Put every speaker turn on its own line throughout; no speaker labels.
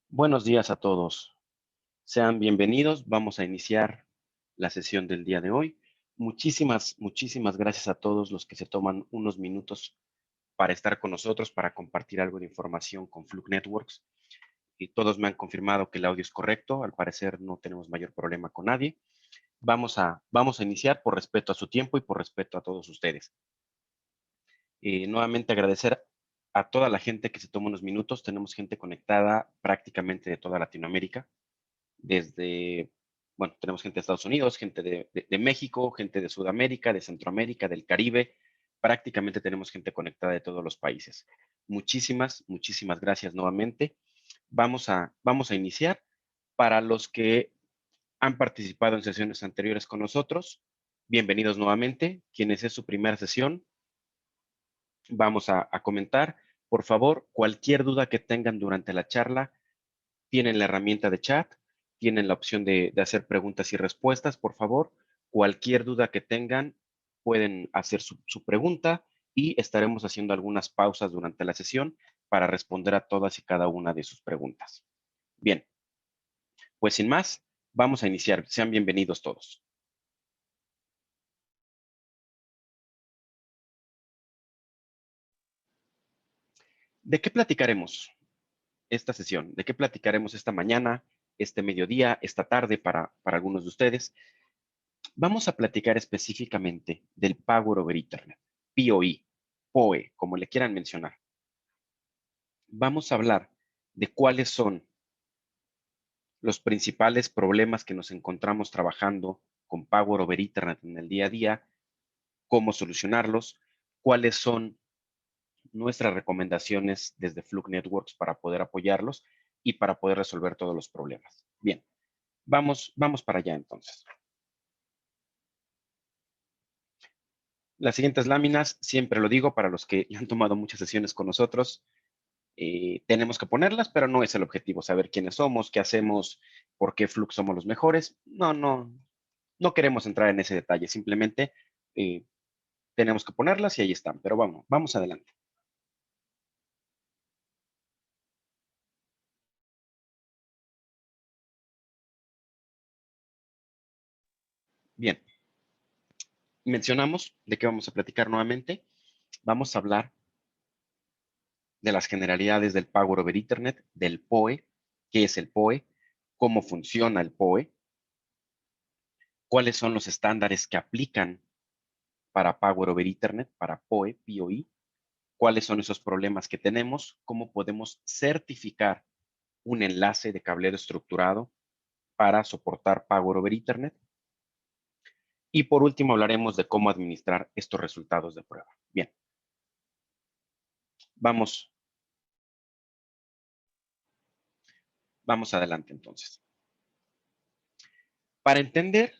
Buenos días a todos. Sean bienvenidos. Vamos a iniciar la sesión del día de hoy. Muchísimas gracias a todos los que se toman unos minutos para estar con nosotros, para compartir algo de información con Fluke Networks. Y todos me han confirmado que el audio es correcto. Al parecer no tenemos mayor problema con nadie. Vamos a iniciar por respeto a su tiempo y por respeto a todos ustedes. Nuevamente agradecer a toda la gente que se toma unos minutos. Tenemos gente conectada prácticamente de toda Latinoamérica. Bueno, tenemos gente de Estados Unidos, gente de México, gente de Sudamérica, de Centroamérica, del Caribe. Prácticamente tenemos gente conectada de todos los países. Muchísimas gracias nuevamente. Vamos a iniciar. Para los que han participado en sesiones anteriores con nosotros, bienvenidos nuevamente. Quienes es su primera sesión, vamos a comentar. Por favor, cualquier duda que tengan durante la charla, tienen la herramienta de chat, tienen la opción de hacer preguntas y respuestas. Por favor, cualquier duda que tengan, pueden hacer su pregunta y estaremos haciendo algunas pausas durante la sesión para responder a todas y cada una de sus preguntas. Bien, pues sin más, vamos a iniciar. Sean bienvenidos todos. ¿De qué platicaremos esta sesión? ¿De qué platicaremos esta mañana, este mediodía, esta tarde para algunos de ustedes? Vamos a platicar específicamente del Power over Ethernet, PoE, PoE, como le quieran mencionar. Vamos a hablar de cuáles son los principales problemas que nos encontramos trabajando con Power over Ethernet en el día a día, cómo solucionarlos, cuáles son nuestras recomendaciones desde Fluke Networks para poder apoyarlos y para poder resolver todos los problemas. Bien, vamos para allá entonces. Las siguientes láminas, siempre lo digo para los que ya han tomado muchas sesiones con nosotros, tenemos que ponerlas, pero no es el objetivo, saber quiénes somos, qué hacemos, por qué Fluke somos los mejores. No queremos entrar en ese detalle, simplemente tenemos que ponerlas y ahí están, pero vamos adelante. Bien, mencionamos de qué vamos a platicar nuevamente. Vamos a hablar de las generalidades del Power over Ethernet, del PoE, qué es el PoE, cómo funciona el PoE, cuáles son los estándares que aplican para Power over Ethernet, para PoE, PoE, cuáles son esos problemas que tenemos, cómo podemos certificar un enlace de cableado estructurado para soportar Power over Ethernet. Y por último hablaremos de cómo administrar estos resultados de prueba. Bien, vamos adelante entonces. Para entender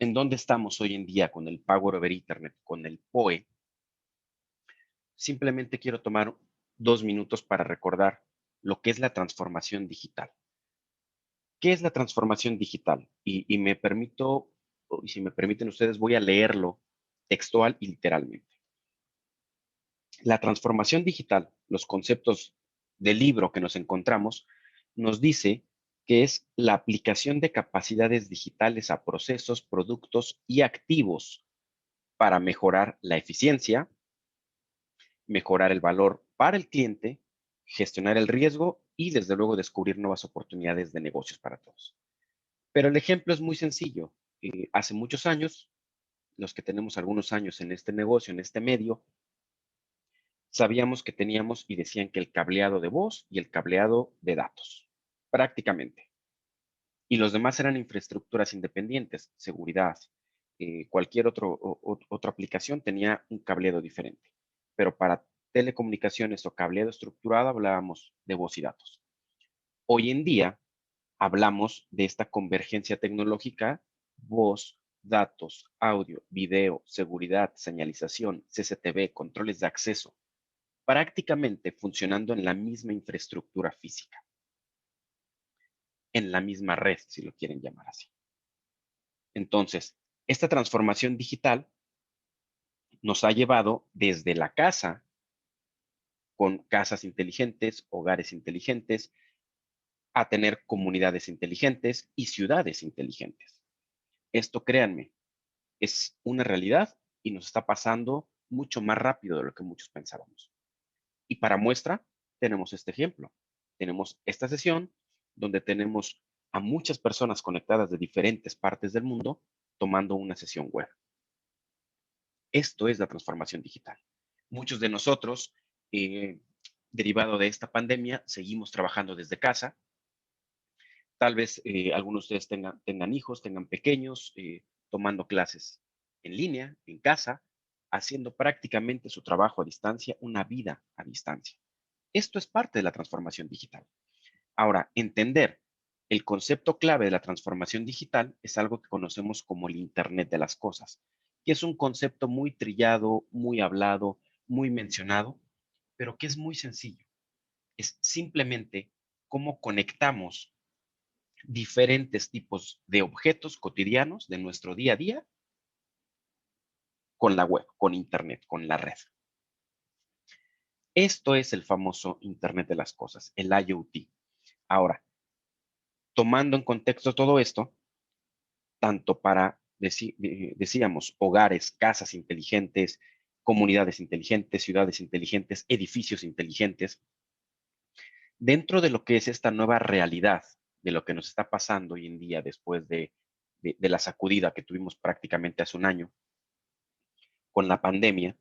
en dónde estamos hoy en día con el Power over Ethernet, con el PoE, simplemente quiero tomar 2 minutos para recordar lo que es la transformación digital. ¿Qué es la transformación digital? Y me permito, y si me permiten ustedes, voy a leerlo textual y literalmente. La transformación digital, los conceptos del libro que nos encontramos, nos dice que es la aplicación de capacidades digitales a procesos, productos y activos para mejorar la eficiencia, mejorar el valor para el cliente, gestionar el riesgo y desde luego descubrir nuevas oportunidades de negocios para todos. Pero el ejemplo es muy sencillo. Hace muchos años, los que tenemos algunos años en este negocio, en este medio, sabíamos que teníamos y decían que el cableado de voz y el cableado de datos, prácticamente. Y los demás eran infraestructuras independientes, seguridad, cualquier otra aplicación tenía un cableado diferente. Pero para telecomunicaciones o cableado estructurado hablábamos de voz y datos. Hoy en día hablamos de esta convergencia tecnológica, voz, datos, audio, video, seguridad, señalización, CCTV, controles de acceso, prácticamente funcionando en la misma infraestructura física, en la misma red, si lo quieren llamar así. Entonces, esta transformación digital nos ha llevado desde la casa, con casas inteligentes, hogares inteligentes, a tener comunidades inteligentes y ciudades inteligentes. Esto, créanme, es una realidad y nos está pasando mucho más rápido de lo que muchos pensábamos. Y para muestra, tenemos este ejemplo. Tenemos esta sesión donde tenemos a muchas personas conectadas de diferentes partes del mundo tomando una sesión web. Esto es la transformación digital. Muchos de nosotros, eh, derivado de esta pandemia, seguimos trabajando desde casa. Tal vez algunos de ustedes tengan hijos, tengan pequeños, tomando clases en línea, en casa, haciendo prácticamente su trabajo a distancia, una vida a distancia. Esto es parte de la transformación digital. Ahora, entender el concepto clave de la transformación digital es algo que conocemos como el Internet de las cosas, que es un concepto muy trillado, muy hablado, muy mencionado, pero que es muy sencillo. Es simplemente cómo conectamos diferentes tipos de objetos cotidianos de nuestro día a día con la web, con Internet, con la red. Esto es el famoso Internet de las cosas, el IoT. Ahora, tomando en contexto todo esto, tanto para, decíamos, hogares, casas inteligentes, comunidades inteligentes, ciudades inteligentes, edificios inteligentes, dentro de lo que es esta nueva realidad, de lo que nos está pasando hoy en día después de la sacudida que tuvimos prácticamente hace un año con la pandemia,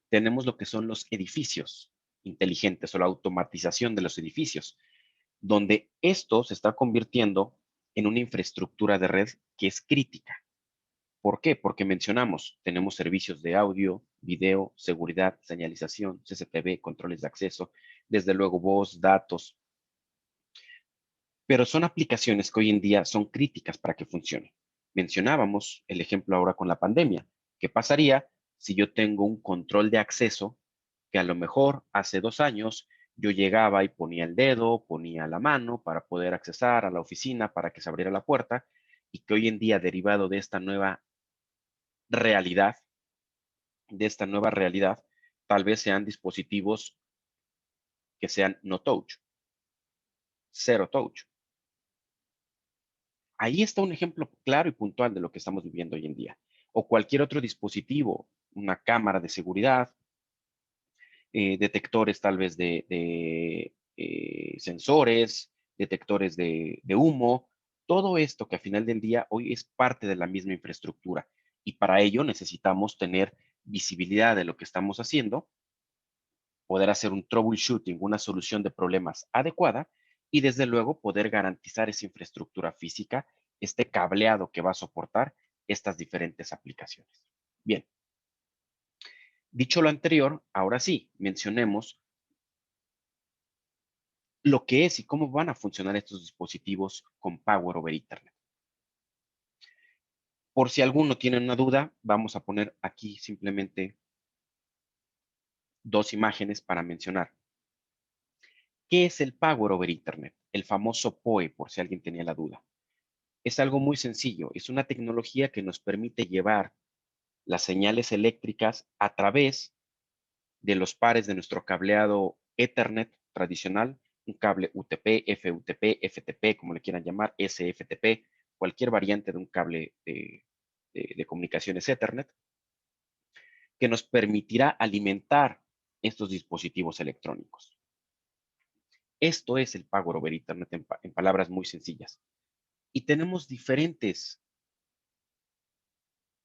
tenemos lo que son los edificios inteligentes o la automatización de los edificios, donde esto se está convirtiendo en una infraestructura de red que es crítica. ¿Por qué? Porque mencionamos, tenemos servicios de audio, video, seguridad, señalización, CCTV, controles de acceso, desde luego voz, datos, pero son aplicaciones que hoy en día son críticas para que funcionen. Mencionábamos el ejemplo ahora con la pandemia. ¿Qué pasaría si yo tengo un control de acceso que a lo mejor hace 2 años yo llegaba y ponía el dedo, ponía la mano para poder accesar a la oficina para que se abriera la puerta y que hoy en día, derivado realidad, de esta nueva realidad, tal vez sean dispositivos que sean no touch, cero touch? Ahí está un ejemplo claro y puntual de lo que estamos viviendo hoy en día. O cualquier otro dispositivo, una cámara de seguridad, detectores tal vez de sensores, detectores de humo, todo esto que al final del día hoy es parte de la misma infraestructura. Y para ello necesitamos tener visibilidad de lo que estamos haciendo, poder hacer un troubleshooting, una solución de problemas adecuada y desde luego poder garantizar esa infraestructura física, este cableado que va a soportar estas diferentes aplicaciones. Bien, dicho lo anterior, ahora sí, mencionemos lo que es y cómo van a funcionar estos dispositivos con Power over Ethernet. Por si alguno tiene una duda, vamos a poner aquí simplemente dos imágenes para mencionar. ¿Qué es el Power over Ethernet? El famoso PoE, por si alguien tenía la duda. Es algo muy sencillo, es una tecnología que nos permite llevar las señales eléctricas a través de los pares de nuestro cableado Ethernet tradicional, un cable UTP, FUTP, FTP, como le quieran llamar, SFTP, cualquier variante de un cable de comunicaciones Ethernet, que nos permitirá alimentar estos dispositivos electrónicos. Esto es el Power over Ethernet en palabras muy sencillas. Y tenemos diferentes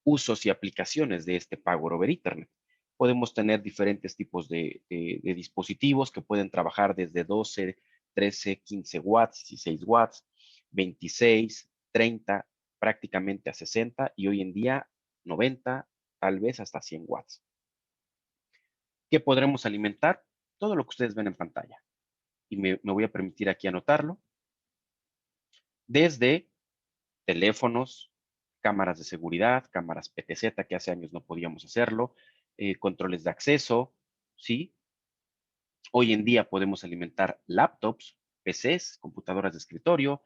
usos y aplicaciones de este Power over Ethernet. Podemos tener diferentes tipos de dispositivos que pueden trabajar desde 12, 13, 15 watts, 16 watts, 26, 30, prácticamente a 60 y hoy en día 90, tal vez hasta 100 watts. ¿Qué podremos alimentar? Todo lo que ustedes ven en pantalla. Y me voy a permitir aquí anotarlo. Desde teléfonos, cámaras de seguridad, cámaras PTZ, que hace años no podíamos hacerlo, controles de acceso, ¿sí? Hoy en día podemos alimentar laptops, PCs, computadoras de escritorio,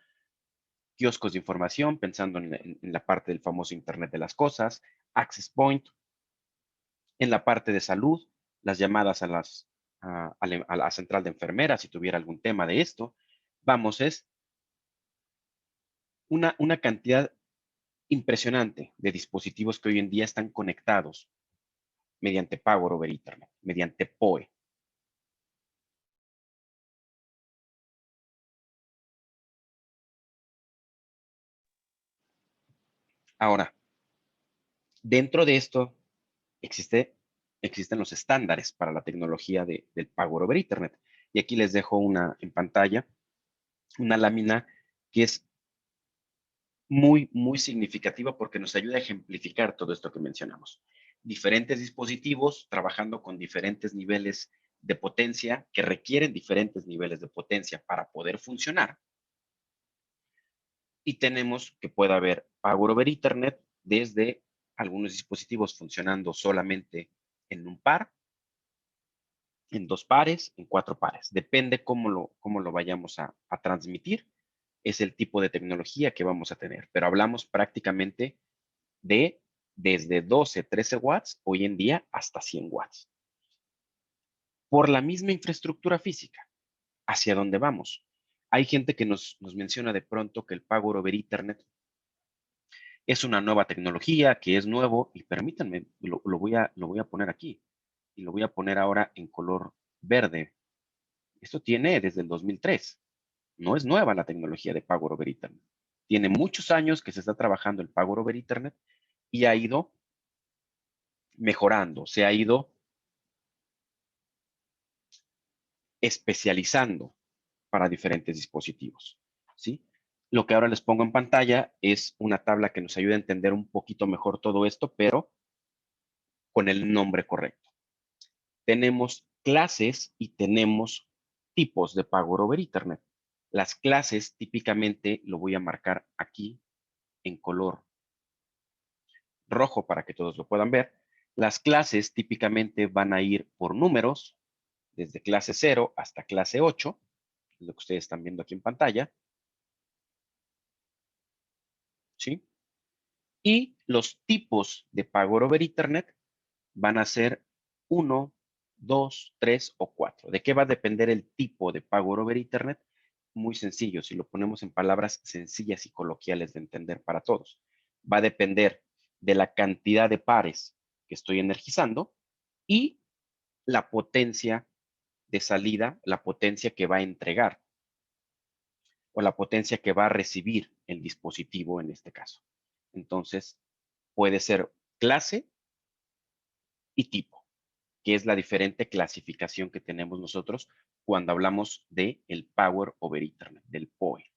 kioscos de información, pensando en la parte del famoso Internet de las cosas, Access Point, en la parte de salud, las llamadas a la central de enfermeras si tuviera algún tema de esto, vamos, es una cantidad impresionante de dispositivos que hoy en día están conectados mediante Power over Ethernet, mediante PoE. Ahora, dentro de esto existen los estándares para la tecnología del Power over Ethernet. Y aquí les dejo en pantalla una lámina que es muy, muy significativa porque nos ayuda a ejemplificar todo esto que mencionamos. Diferentes dispositivos trabajando con diferentes niveles de potencia que requieren diferentes niveles de potencia para poder funcionar. Y tenemos que pueda haber Power over Ethernet desde algunos dispositivos funcionando solamente en un par, en dos pares, en cuatro pares. Depende cómo lo vayamos a transmitir. Es el tipo de tecnología que vamos a tener. Pero hablamos prácticamente de desde 12, 13 watts hoy en día hasta 100 watts. Por la misma infraestructura física, hacia dónde vamos. Hay gente que nos menciona de pronto que el Power over Ethernet es una nueva tecnología, que es nuevo, y permítanme, lo voy a poner aquí, y lo voy a poner ahora en color verde. Esto tiene desde el 2003. No es nueva la tecnología de Power over Ethernet. Tiene muchos años que se está trabajando el Power over Ethernet y ha ido mejorando, se ha ido especializando para diferentes dispositivos, ¿sí? Lo que ahora les pongo en pantalla es una tabla que nos ayuda a entender un poquito mejor todo esto, pero con el nombre correcto. Tenemos clases y tenemos tipos de Power over Ethernet. Las clases típicamente lo voy a marcar aquí en color rojo para que todos lo puedan ver. Las clases típicamente van a ir por números, desde clase 0 hasta clase 8, lo que ustedes están viendo aquí en pantalla, ¿sí? Y los tipos de Power over Ethernet van a ser 1, 2, 3 o 4. ¿De qué va a depender el tipo de Power over Ethernet? Muy sencillo, si lo ponemos en palabras sencillas y coloquiales de entender para todos. Va a depender de la cantidad de pares que estoy energizando y la potencia de salida, la potencia que va a entregar o la potencia que va a recibir el dispositivo en este caso. Entonces, puede ser clase y tipo, que es la diferente clasificación que tenemos nosotros cuando hablamos de el Power over Ethernet, del PoE.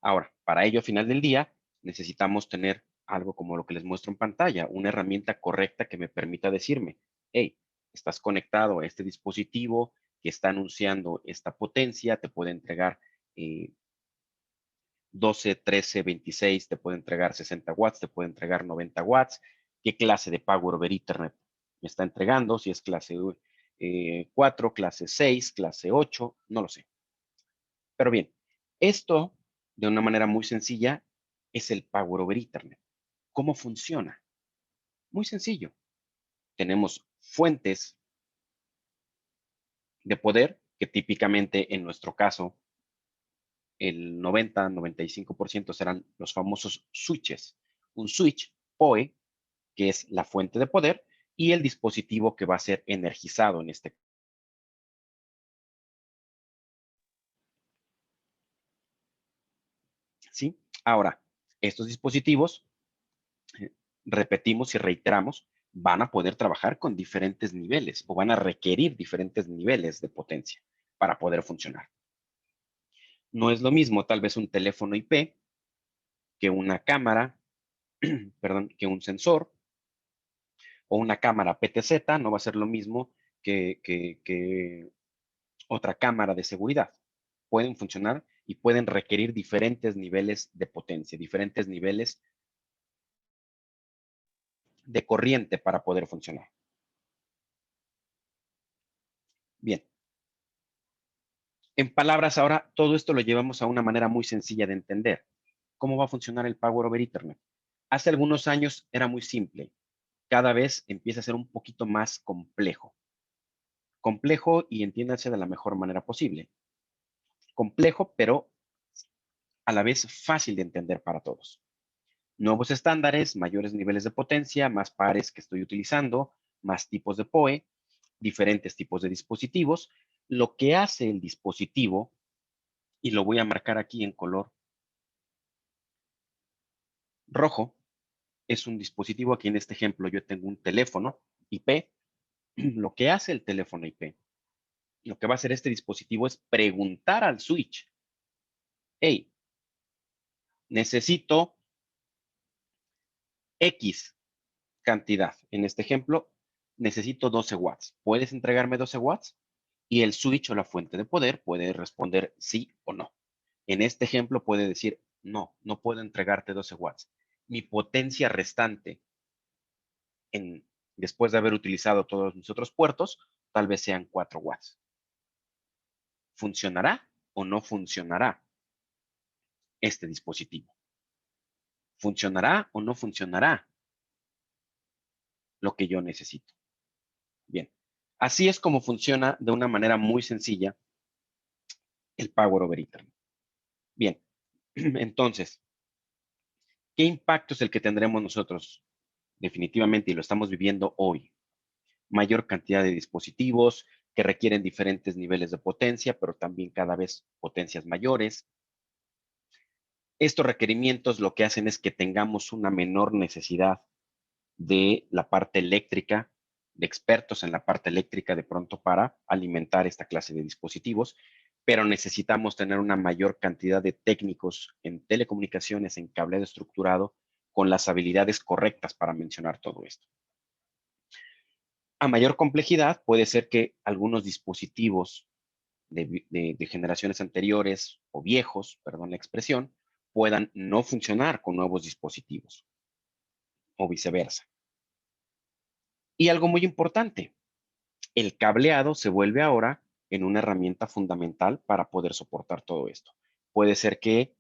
Ahora, para ello, a final del día, necesitamos tener algo como lo que les muestro en pantalla, una herramienta correcta que me permita decirme, hey, estás conectado a este dispositivo que está anunciando esta potencia, te puede entregar 12, 13, 26, te puede entregar 60 watts, te puede entregar 90 watts. ¿Qué clase de Power over Ethernet me está entregando? Si es clase 4, clase 6, clase 8, no lo sé. Pero bien, esto de una manera muy sencilla es el Power over Ethernet. ¿Cómo funciona? Muy sencillo. Tenemos fuentes de poder que típicamente en nuestro caso el 90-95% serán los famosos switches. Un switch PoE, que es la fuente de poder, y el dispositivo que va a ser energizado en este. ¿Sí? Ahora, estos dispositivos, eh, repetimos y reiteramos, van a poder trabajar con diferentes niveles o van a requerir diferentes niveles de potencia para poder funcionar. No es lo mismo tal vez un teléfono IP que una cámara, perdón, que un sensor o una cámara PTZ, no va a ser lo mismo que otra cámara de seguridad. Pueden funcionar y pueden requerir diferentes niveles de potencia, diferentes niveles de corriente para poder funcionar. Bien. En palabras ahora, todo esto lo llevamos a una manera muy sencilla de entender. ¿Cómo va a funcionar el Power over Ethernet? Hace algunos años era muy simple. Cada vez empieza a ser un poquito más complejo. Complejo y entiéndase de la mejor manera posible. complejo, pero a la vez fácil de entender para todos. Nuevos estándares, mayores niveles de potencia, más pares que estoy utilizando, más tipos de PoE, diferentes tipos de dispositivos. Lo que hace el dispositivo, y lo voy a marcar aquí en color rojo, es un dispositivo. Aquí en este ejemplo yo tengo un teléfono IP. Lo que hace el teléfono IP, lo que va a hacer este dispositivo es preguntar al switch: hey, necesito X cantidad. En este ejemplo, necesito 12 watts. ¿Puedes entregarme 12 watts? Y el switch o la fuente de poder puede responder sí o no. En este ejemplo puede decir: no, no puedo entregarte 12 watts. Mi potencia restante después de haber utilizado todos mis otros puertos, tal vez sean 4 watts. ¿Funcionará o no funcionará este dispositivo? ¿Funcionará o no funcionará lo que yo necesito? Bien, así es como funciona de una manera muy sencilla el Power over Ethernet. Bien, entonces, ¿qué impacto es el que tendremos nosotros? Definitivamente, y lo estamos viviendo hoy. Mayor cantidad de dispositivos que requieren diferentes niveles de potencia, pero también cada vez potencias mayores. Estos requerimientos lo que hacen es que tengamos una menor necesidad de la parte eléctrica, de expertos en la parte eléctrica de pronto para alimentar esta clase de dispositivos, pero necesitamos tener una mayor cantidad de técnicos en telecomunicaciones, en cableado estructurado, con las habilidades correctas para mencionar todo esto. A mayor complejidad, puede ser que algunos dispositivos de generaciones anteriores o viejos, perdón la expresión, puedan no funcionar con nuevos dispositivos o viceversa. Y algo muy importante, el cableado se vuelve ahora en una herramienta fundamental para poder soportar todo esto. Puede ser que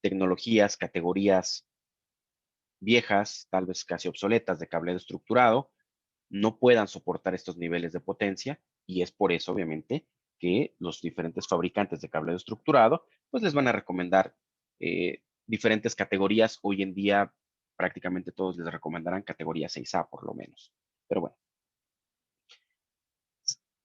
tecnologías, categorías viejas, tal vez casi obsoletas de cableado estructurado, no puedan soportar estos niveles de potencia, y es por eso, obviamente, que los diferentes fabricantes de cableado estructurado, pues les van a recomendar diferentes categorías. Hoy en día, prácticamente todos les recomendarán categoría 6A por lo menos. Pero bueno,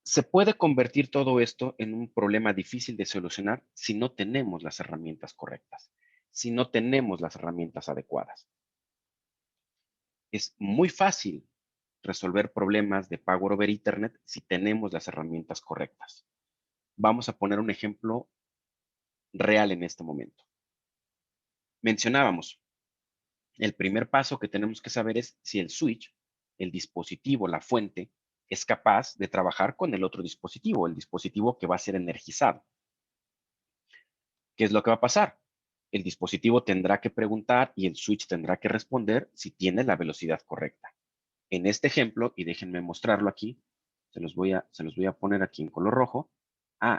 se puede convertir todo esto en un problema difícil de solucionar si no tenemos las herramientas correctas, si no tenemos las herramientas adecuadas. Es muy fácil resolver problemas de Power over Ethernet si tenemos las herramientas correctas. Vamos a poner un ejemplo real en este momento. Mencionábamos, el primer paso que tenemos que saber es si el switch, el dispositivo, la fuente, es capaz de trabajar con el otro dispositivo, el dispositivo que va a ser energizado. ¿Qué es lo que va a pasar? El dispositivo tendrá que preguntar y el switch tendrá que responder si tiene la velocidad correcta. En este ejemplo, y déjenme mostrarlo aquí, se los voy a poner aquí en color rojo.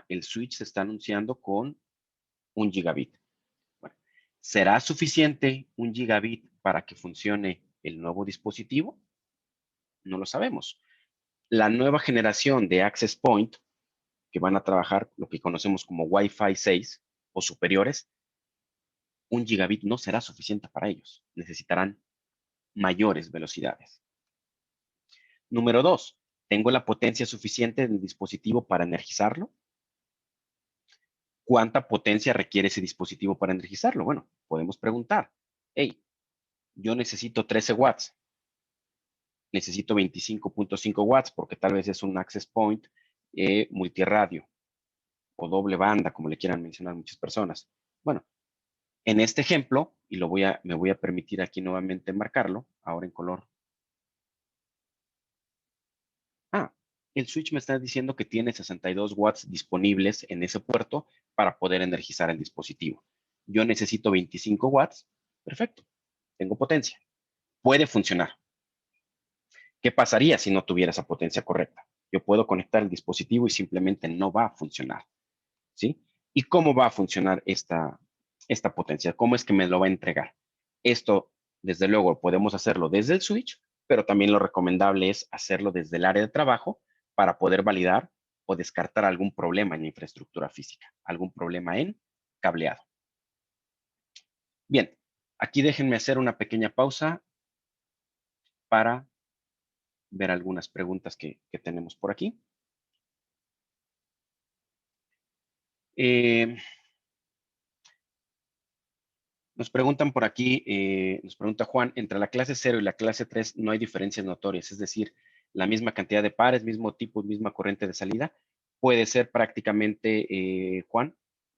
El switch se está anunciando con 1 gigabit. Bueno, ¿será suficiente 1 gigabit para que funcione el nuevo dispositivo? No lo sabemos. La nueva generación de Access Point, que van a trabajar lo que conocemos como Wi-Fi 6 o superiores, 1 gigabit no será suficiente para ellos. Necesitarán mayores velocidades. Número 2, ¿tengo la potencia suficiente del dispositivo para energizarlo? ¿Cuánta potencia requiere ese dispositivo para energizarlo? Bueno, podemos preguntar: hey, yo necesito 13 watts, necesito 25.5 watts porque tal vez es un access point multirradio o doble banda, como le quieran mencionar muchas personas. Bueno, en este ejemplo, y me voy a permitir aquí nuevamente marcarlo, ahora en color. El switch me está diciendo que tiene 62 watts disponibles en ese puerto para poder energizar el dispositivo. Yo necesito 25 watts. Perfecto, tengo potencia. Puede funcionar. ¿Qué pasaría si no tuviera esa potencia correcta? Yo puedo conectar el dispositivo y simplemente no va a funcionar, ¿sí? ¿Y cómo va a funcionar esta potencia? ¿Cómo es que me lo va a entregar? Esto, desde luego, podemos hacerlo desde el switch, pero también lo recomendable es hacerlo desde el área de trabajo para poder validar o descartar algún problema en la infraestructura física, algún problema en cableado. Bien, aquí déjenme hacer una pequeña pausa para ver algunas preguntas que tenemos por aquí. Nos preguntan por aquí, nos pregunta Juan, entre la clase 0 y la clase 3 no hay diferencias notorias, es decir, la misma cantidad de pares, mismo tipo, misma corriente de salida. Puede ser prácticamente, Juan,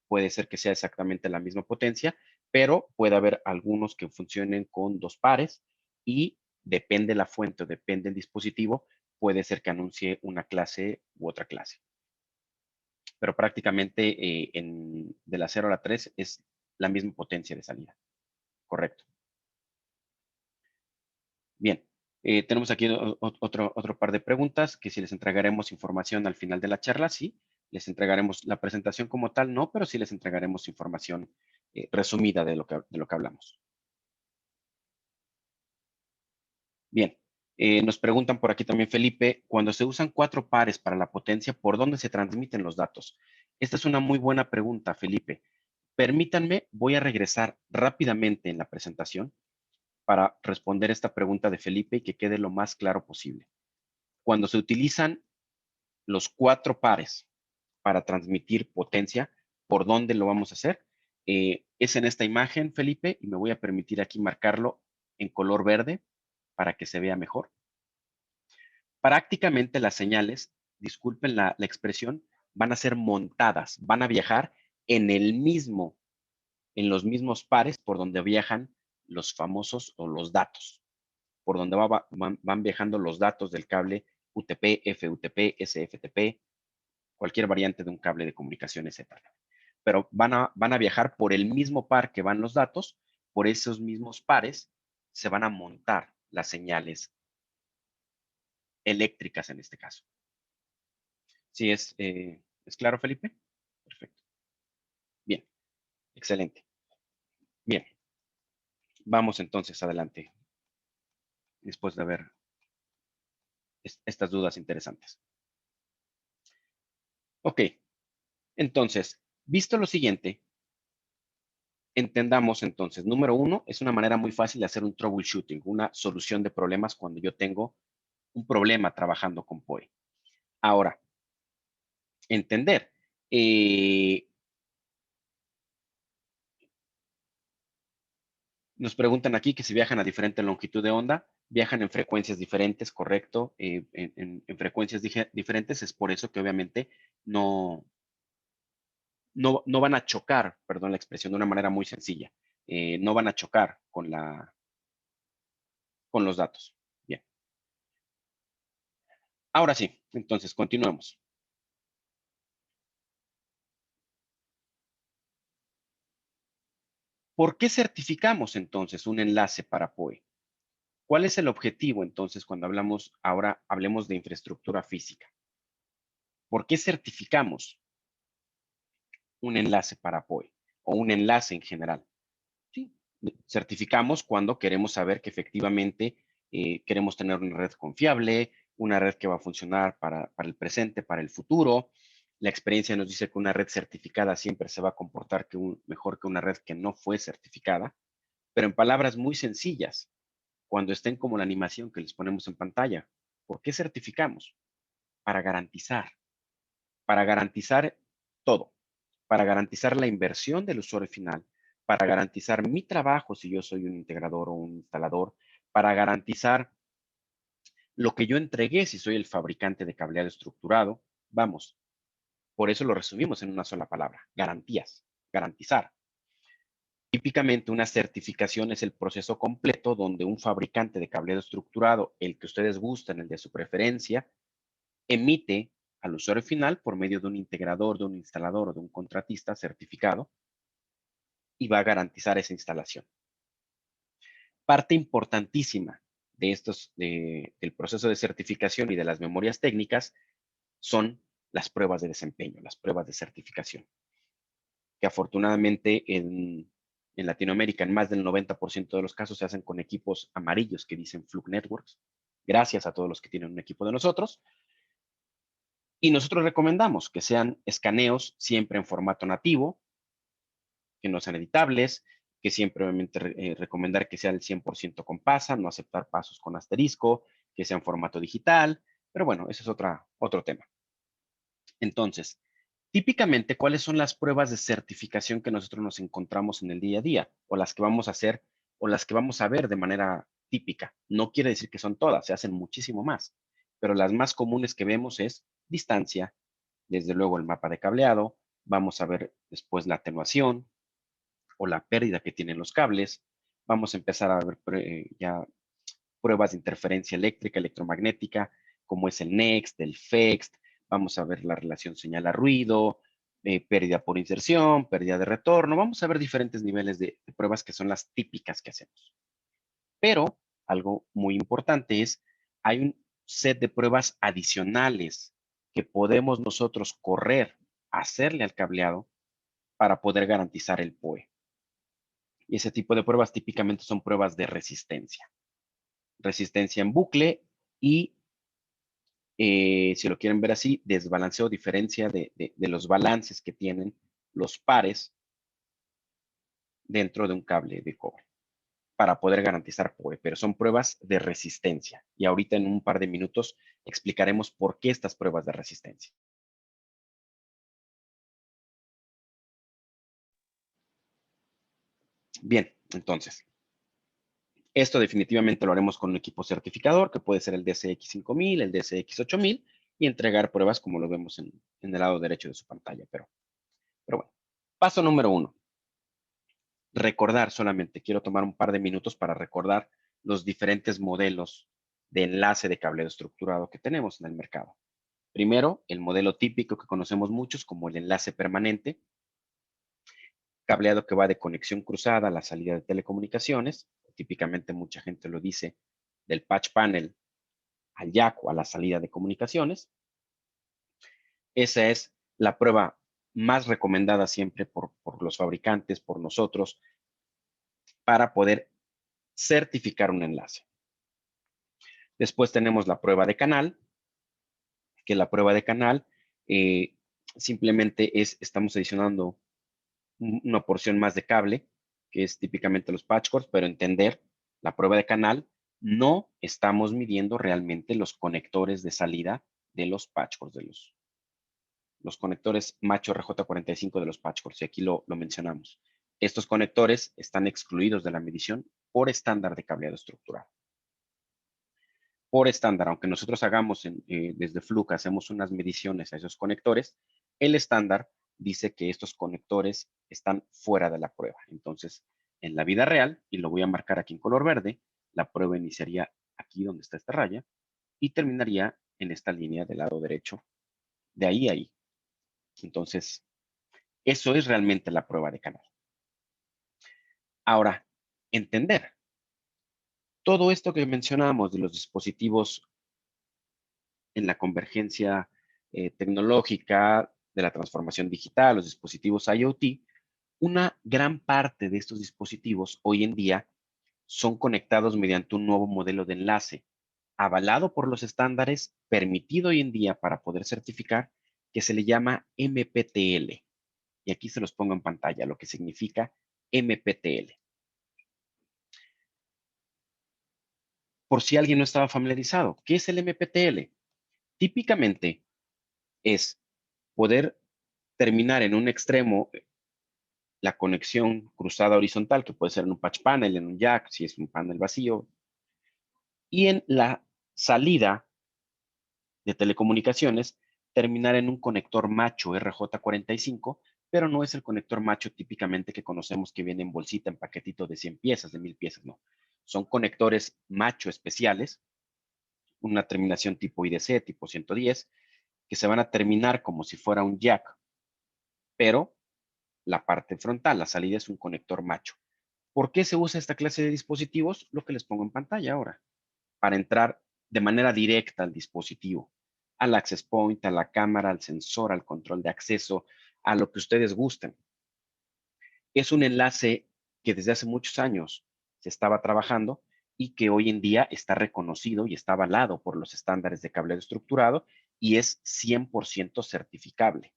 puede ser que sea exactamente la misma potencia, pero puede haber algunos que funcionen con 2 pares y depende la fuente o depende el dispositivo, puede ser que anuncie una clase u otra clase. Pero prácticamente de la 0 a la 3 es la misma potencia de salida. Correcto. Bien, tenemos aquí otro par de preguntas, que si les entregaremos información al final de la charla, sí. Les entregaremos la presentación como tal, no, pero sí les entregaremos información resumida de lo que hablamos. Bien, nos preguntan por aquí también, Felipe, cuando se usan 4 pares para la potencia, ¿por dónde se transmiten los datos? Esta es una muy buena pregunta, Felipe. Permítanme, voy a regresar rápidamente en la presentación para responder esta pregunta de Felipe y que quede lo más claro posible. Cuando se utilizan los 4 pares para transmitir potencia, ¿por dónde lo vamos a hacer? Es en esta imagen, Felipe, y me voy a permitir aquí marcarlo en color verde para que se vea mejor. Prácticamente las señales, disculpen la expresión, van a ser montadas, van a viajar en en los mismos pares por donde viajan los famosos o los datos, por donde van viajando los datos del cable UTP, FUTP, SFTP, cualquier variante de un cable de comunicaciones Ethernet. Pero van a viajar por el mismo par que van los datos, por esos mismos pares se van a montar las señales eléctricas en este caso. ¿Sí es claro, Felipe? Perfecto. Bien, excelente. Bien, vamos entonces adelante, después de ver estas dudas interesantes. Ok, entonces, visto lo siguiente, entendamos entonces, número 1, es una manera muy fácil de hacer un troubleshooting, una solución de problemas cuando yo tengo un problema trabajando con POE. Ahora, entender. Nos preguntan aquí que si viajan a diferente longitud de onda, viajan en frecuencias diferentes, correcto, en frecuencias diferentes, es por eso que obviamente no van a chocar, perdón la expresión, de una manera muy sencilla, no van a chocar con los datos. Bien, ahora sí, entonces continuemos. ¿Por qué certificamos entonces un enlace para POE? ¿Cuál es el objetivo entonces cuando hablemos de infraestructura física? ¿Por qué certificamos un enlace para POE o un enlace en general? Sí, certificamos cuando queremos saber que efectivamente queremos tener una red confiable, una red que va a funcionar para el presente, para el futuro. La experiencia nos dice que una red certificada siempre se va a comportar mejor que una red que no fue certificada, pero en palabras muy sencillas, cuando estén como la animación que les ponemos en pantalla, ¿por qué certificamos? Para garantizar todo, para garantizar la inversión del usuario final, para garantizar mi trabajo si yo soy un integrador o un instalador, para garantizar lo que yo entregué si soy el fabricante de cableado estructurado. Vamos, por eso lo resumimos en una sola palabra, garantías, garantizar. Típicamente una certificación es el proceso completo donde un fabricante de cableado estructurado, el que ustedes gusten, el de su preferencia, emite al usuario final por medio de un integrador, de un instalador o de un contratista certificado y va a garantizar esa instalación. Parte importantísima del proceso de certificación y de las memorias técnicas son las pruebas de desempeño, las pruebas de certificación, que afortunadamente en Latinoamérica en más del 90% de los casos se hacen con equipos amarillos que dicen Fluke Networks. Gracias a todos los que tienen un equipo de nosotros. Y nosotros recomendamos que sean escaneos siempre en formato nativo, que no sean editables, que siempre obviamente recomendar que sea el 100% con PASA, no aceptar pasos con asterisco, que sea en formato digital, pero bueno, ese es otro tema. Entonces, típicamente, ¿cuáles son las pruebas de certificación que nosotros nos encontramos en el día a día o las que vamos a hacer o las que vamos a ver de manera típica? No quiere decir que son todas, se hacen muchísimo más, pero las más comunes que vemos es distancia, desde luego el mapa de cableado, vamos a ver después la atenuación o la pérdida que tienen los cables, vamos a empezar a ver ya pruebas de interferencia eléctrica, electromagnética, como es el NEXT, el FEXT, vamos a ver la relación señal a ruido, pérdida por inserción, pérdida de retorno, vamos a ver diferentes niveles de pruebas que son las típicas que hacemos. Pero algo muy importante es, hay un set de pruebas adicionales que podemos nosotros correr, hacerle al cableado para poder garantizar el POE. Y ese tipo de pruebas típicamente son pruebas de resistencia. Resistencia en bucle y, si lo quieren ver así, desbalanceo o diferencia de los balances que tienen los pares dentro de un cable de cobre para poder garantizar POE, pero son pruebas de resistencia. Y ahorita en un par de minutos explicaremos por qué estas pruebas de resistencia. Bien, entonces, esto definitivamente lo haremos con un equipo certificador, que puede ser el DSX 5000, el DSX 8000, y entregar pruebas como lo vemos en el lado derecho de su pantalla. Pero bueno, paso número 1. Recordar solamente. Quiero tomar un par de minutos para recordar los diferentes modelos de enlace de cableado estructurado que tenemos en el mercado. Primero, el modelo típico que conocemos muchos como el enlace permanente, cableado que va de conexión cruzada a la salida de telecomunicaciones. Típicamente mucha gente lo dice del patch panel al jack o a la salida de comunicaciones. Esa es la prueba más recomendada siempre por los fabricantes, por nosotros, para poder certificar un enlace. Después tenemos la prueba de canal, que la prueba de canal eh, simplemente estamos adicionando una porción más de cable, que es típicamente los patch cords, pero entender la prueba de canal, no estamos midiendo realmente los conectores de salida de los patch cords, de los conectores macho RJ45 de los patch cords, y aquí lo mencionamos. Estos conectores están excluidos de la medición por estándar de cableado estructural. Por estándar, aunque nosotros hagamos desde Fluke, hacemos unas mediciones a esos conectores, el estándar dice que estos conectores están fuera de la prueba. Entonces, en la vida real, y lo voy a marcar aquí en color verde, la prueba iniciaría aquí donde está esta raya y terminaría en esta línea del lado derecho, de ahí a ahí. Entonces, eso es realmente la prueba de canal. Ahora, entender todo esto que mencionamos de los dispositivos en la convergencia tecnológica, de la transformación digital, los dispositivos IoT, una gran parte de estos dispositivos hoy en día son conectados mediante un nuevo modelo de enlace, avalado por los estándares, permitido hoy en día para poder certificar, que se le llama MPTL. Y aquí se los pongo en pantalla, lo que significa MPTL. Por si alguien no estaba familiarizado, ¿qué es el MPTL? Típicamente es poder terminar en un extremo la conexión cruzada horizontal, que puede ser en un patch panel, en un jack, si es un panel vacío, y en la salida de telecomunicaciones, terminar en un conector macho RJ45, pero no es el conector macho típicamente que conocemos que viene en bolsita, en paquetito de 100 piezas, de 1000 piezas, no. Son conectores macho especiales, una terminación tipo IDC, tipo 110, que se van a terminar como si fuera un jack, pero la parte frontal, la salida es un conector macho. ¿Por qué se usa esta clase de dispositivos? Lo que les pongo en pantalla ahora, para entrar de manera directa al dispositivo, al access point, a la cámara, al sensor, al control de acceso, a lo que ustedes gusten. Es un enlace que desde hace muchos años se estaba trabajando y que hoy en día está reconocido y está avalado por los estándares de cableado estructurado y es 100% certificable.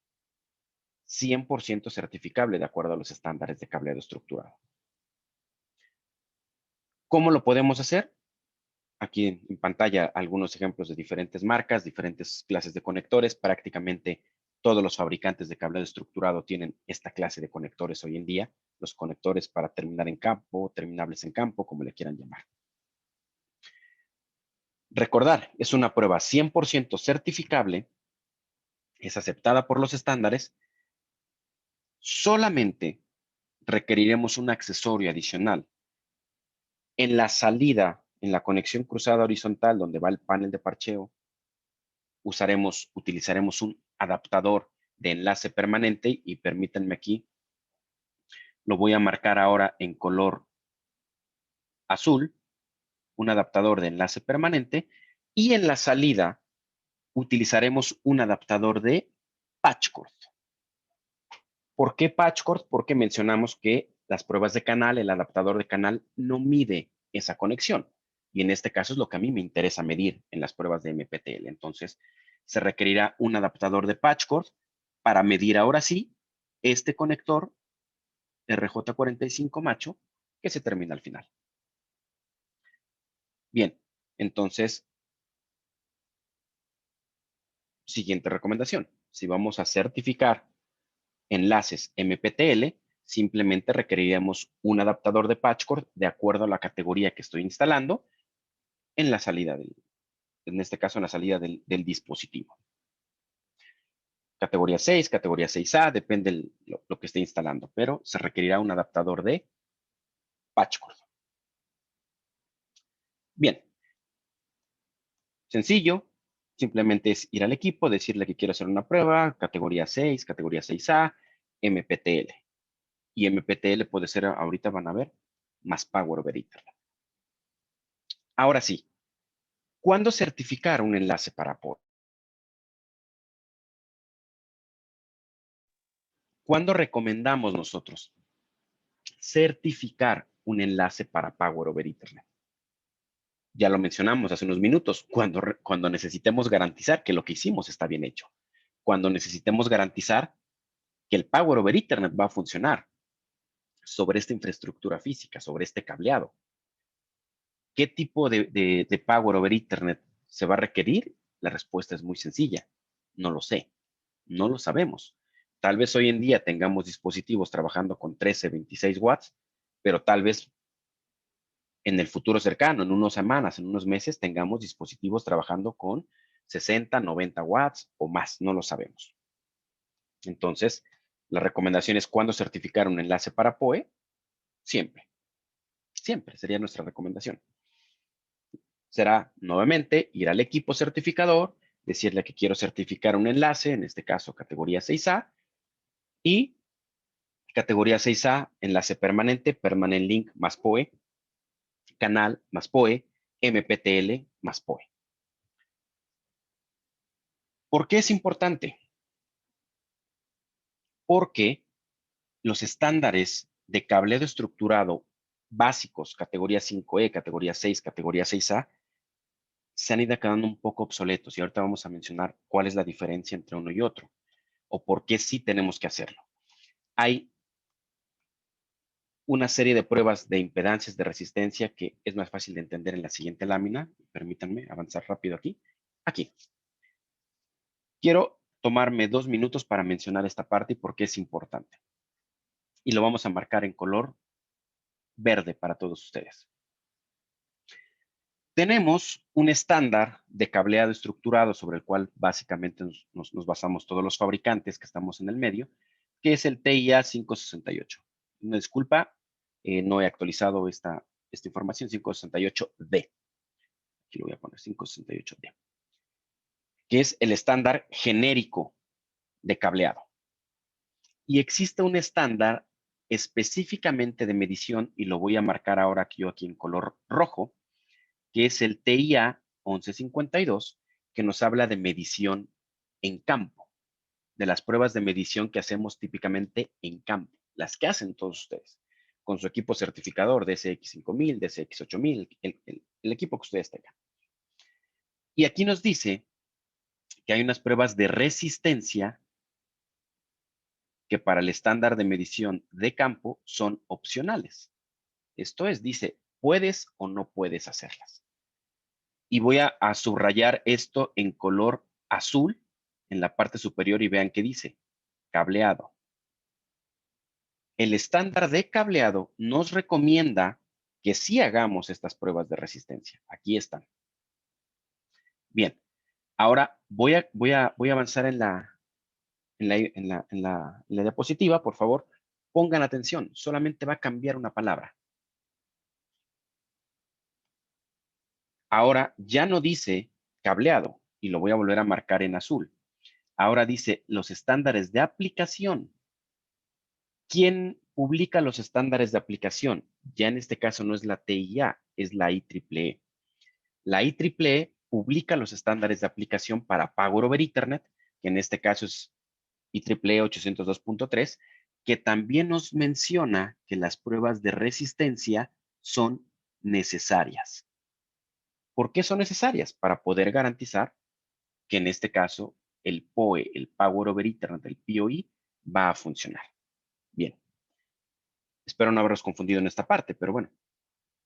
100% certificable de acuerdo a los estándares de cableado estructurado. ¿Cómo lo podemos hacer? Aquí en pantalla algunos ejemplos de diferentes marcas, diferentes clases de conectores. Prácticamente todos los fabricantes de cableado estructurado tienen esta clase de conectores hoy en día. Los conectores para terminar en campo, terminables en campo, como le quieran llamar. Recordar, es una prueba 100% certificable, es aceptada por los estándares. Solamente requeriremos un accesorio adicional. En la salida, en la conexión cruzada horizontal donde va el panel de parcheo, utilizaremos un adaptador de enlace permanente y permítanme aquí, lo voy a marcar ahora en color azul, un adaptador de enlace permanente, y en la salida utilizaremos un adaptador de patch cord. ¿Por qué patch cord? Porque mencionamos que las pruebas de canal, el adaptador de canal no mide esa conexión. Y en este caso es lo que a mí me interesa medir en las pruebas de MPTL. Entonces, se requerirá un adaptador de patch cord para medir ahora sí este conector RJ45 macho que se termina al final. Bien, entonces, siguiente recomendación. Si vamos a certificar enlaces MPTL, simplemente requeriríamos un adaptador de patch cord de acuerdo a la categoría que estoy instalando en la salida en este caso en la salida del dispositivo. Categoría 6, categoría 6A, depende lo que esté instalando, pero se requerirá un adaptador de patch cord. Bien, sencillo, simplemente es ir al equipo, decirle que quiero hacer una prueba, categoría 6, categoría 6A, MPTL. Y MPTL puede ser, ahorita van a ver, más Power over Ethernet. Ahora sí, ¿cuándo certificar un enlace para POE? ¿Cuándo recomendamos nosotros certificar un enlace para Power over Ethernet? Ya lo mencionamos hace unos minutos, cuando necesitemos garantizar que lo que hicimos está bien hecho. Cuando necesitemos garantizar que el Power over Ethernet va a funcionar sobre esta infraestructura física, sobre este cableado. ¿Qué tipo de Power over Ethernet se va a requerir? La respuesta es muy sencilla. No lo sé. No lo sabemos. Tal vez hoy en día tengamos dispositivos trabajando con 13, 26 watts, pero tal vez en el futuro cercano, en unas semanas, en unos meses, tengamos dispositivos trabajando con 60, 90 watts o más. No lo sabemos. Entonces, la recomendación es cuándo certificar un enlace para PoE. Siempre. Siempre sería nuestra recomendación. Será nuevamente ir al equipo certificador, decirle que quiero certificar un enlace, en este caso categoría 6A, y categoría 6A, enlace permanente, permanent link más PoE, canal más PoE, MPTL más PoE. ¿Por qué es importante? Porque los estándares de cableado estructurado básicos, categoría 5E, categoría 6, categoría 6A, se han ido quedando un poco obsoletos y ahorita vamos a mencionar cuál es la diferencia entre uno y otro o por qué sí tenemos que hacerlo. Hay una serie de pruebas de impedancias de resistencia que es más fácil de entender en la siguiente lámina. Permítanme avanzar rápido aquí. Aquí. Quiero tomarme 2 minutos para mencionar esta parte y por qué es importante. Y lo vamos a marcar en color verde para todos ustedes. Tenemos un estándar de cableado estructurado sobre el cual básicamente nos basamos todos los fabricantes que estamos en el medio, que es el TIA 568. Una disculpa, no he actualizado esta información, 568D. Aquí lo voy a poner 568D, que es el estándar genérico de cableado. Y existe un estándar específicamente de medición, y lo voy a marcar ahora aquí en color rojo, que es el TIA 1152, que nos habla de medición en campo, de las pruebas de medición que hacemos típicamente en campo, las que hacen todos ustedes, con su equipo certificador DSX5000, DSX8000, el equipo que ustedes tengan. Y aquí nos dice que hay unas pruebas de resistencia que para el estándar de medición de campo son opcionales. Esto es, dice, puedes o no puedes hacerlas. Y voy a subrayar esto en color azul en la parte superior y vean qué dice, cableado. El estándar de cableado nos recomienda que sí hagamos estas pruebas de resistencia. Aquí están. Bien, ahora voy a avanzar en la diapositiva, por favor. Pongan atención, solamente va a cambiar una palabra. Ahora ya no dice cableado y lo voy a volver a marcar en azul. Ahora dice los estándares de aplicación. ¿Quién publica los estándares de aplicación? Ya en este caso no es la TIA, es la IEEE. La IEEE publica los estándares de aplicación para Power over Ethernet, que en este caso es IEEE 802.3, que también nos menciona que las pruebas de resistencia son necesarias. ¿Por qué son necesarias? Para poder garantizar que en este caso el PoE, el Power over Ethernet, el PoE, va a funcionar. Bien, espero no haberos confundido en esta parte, pero bueno,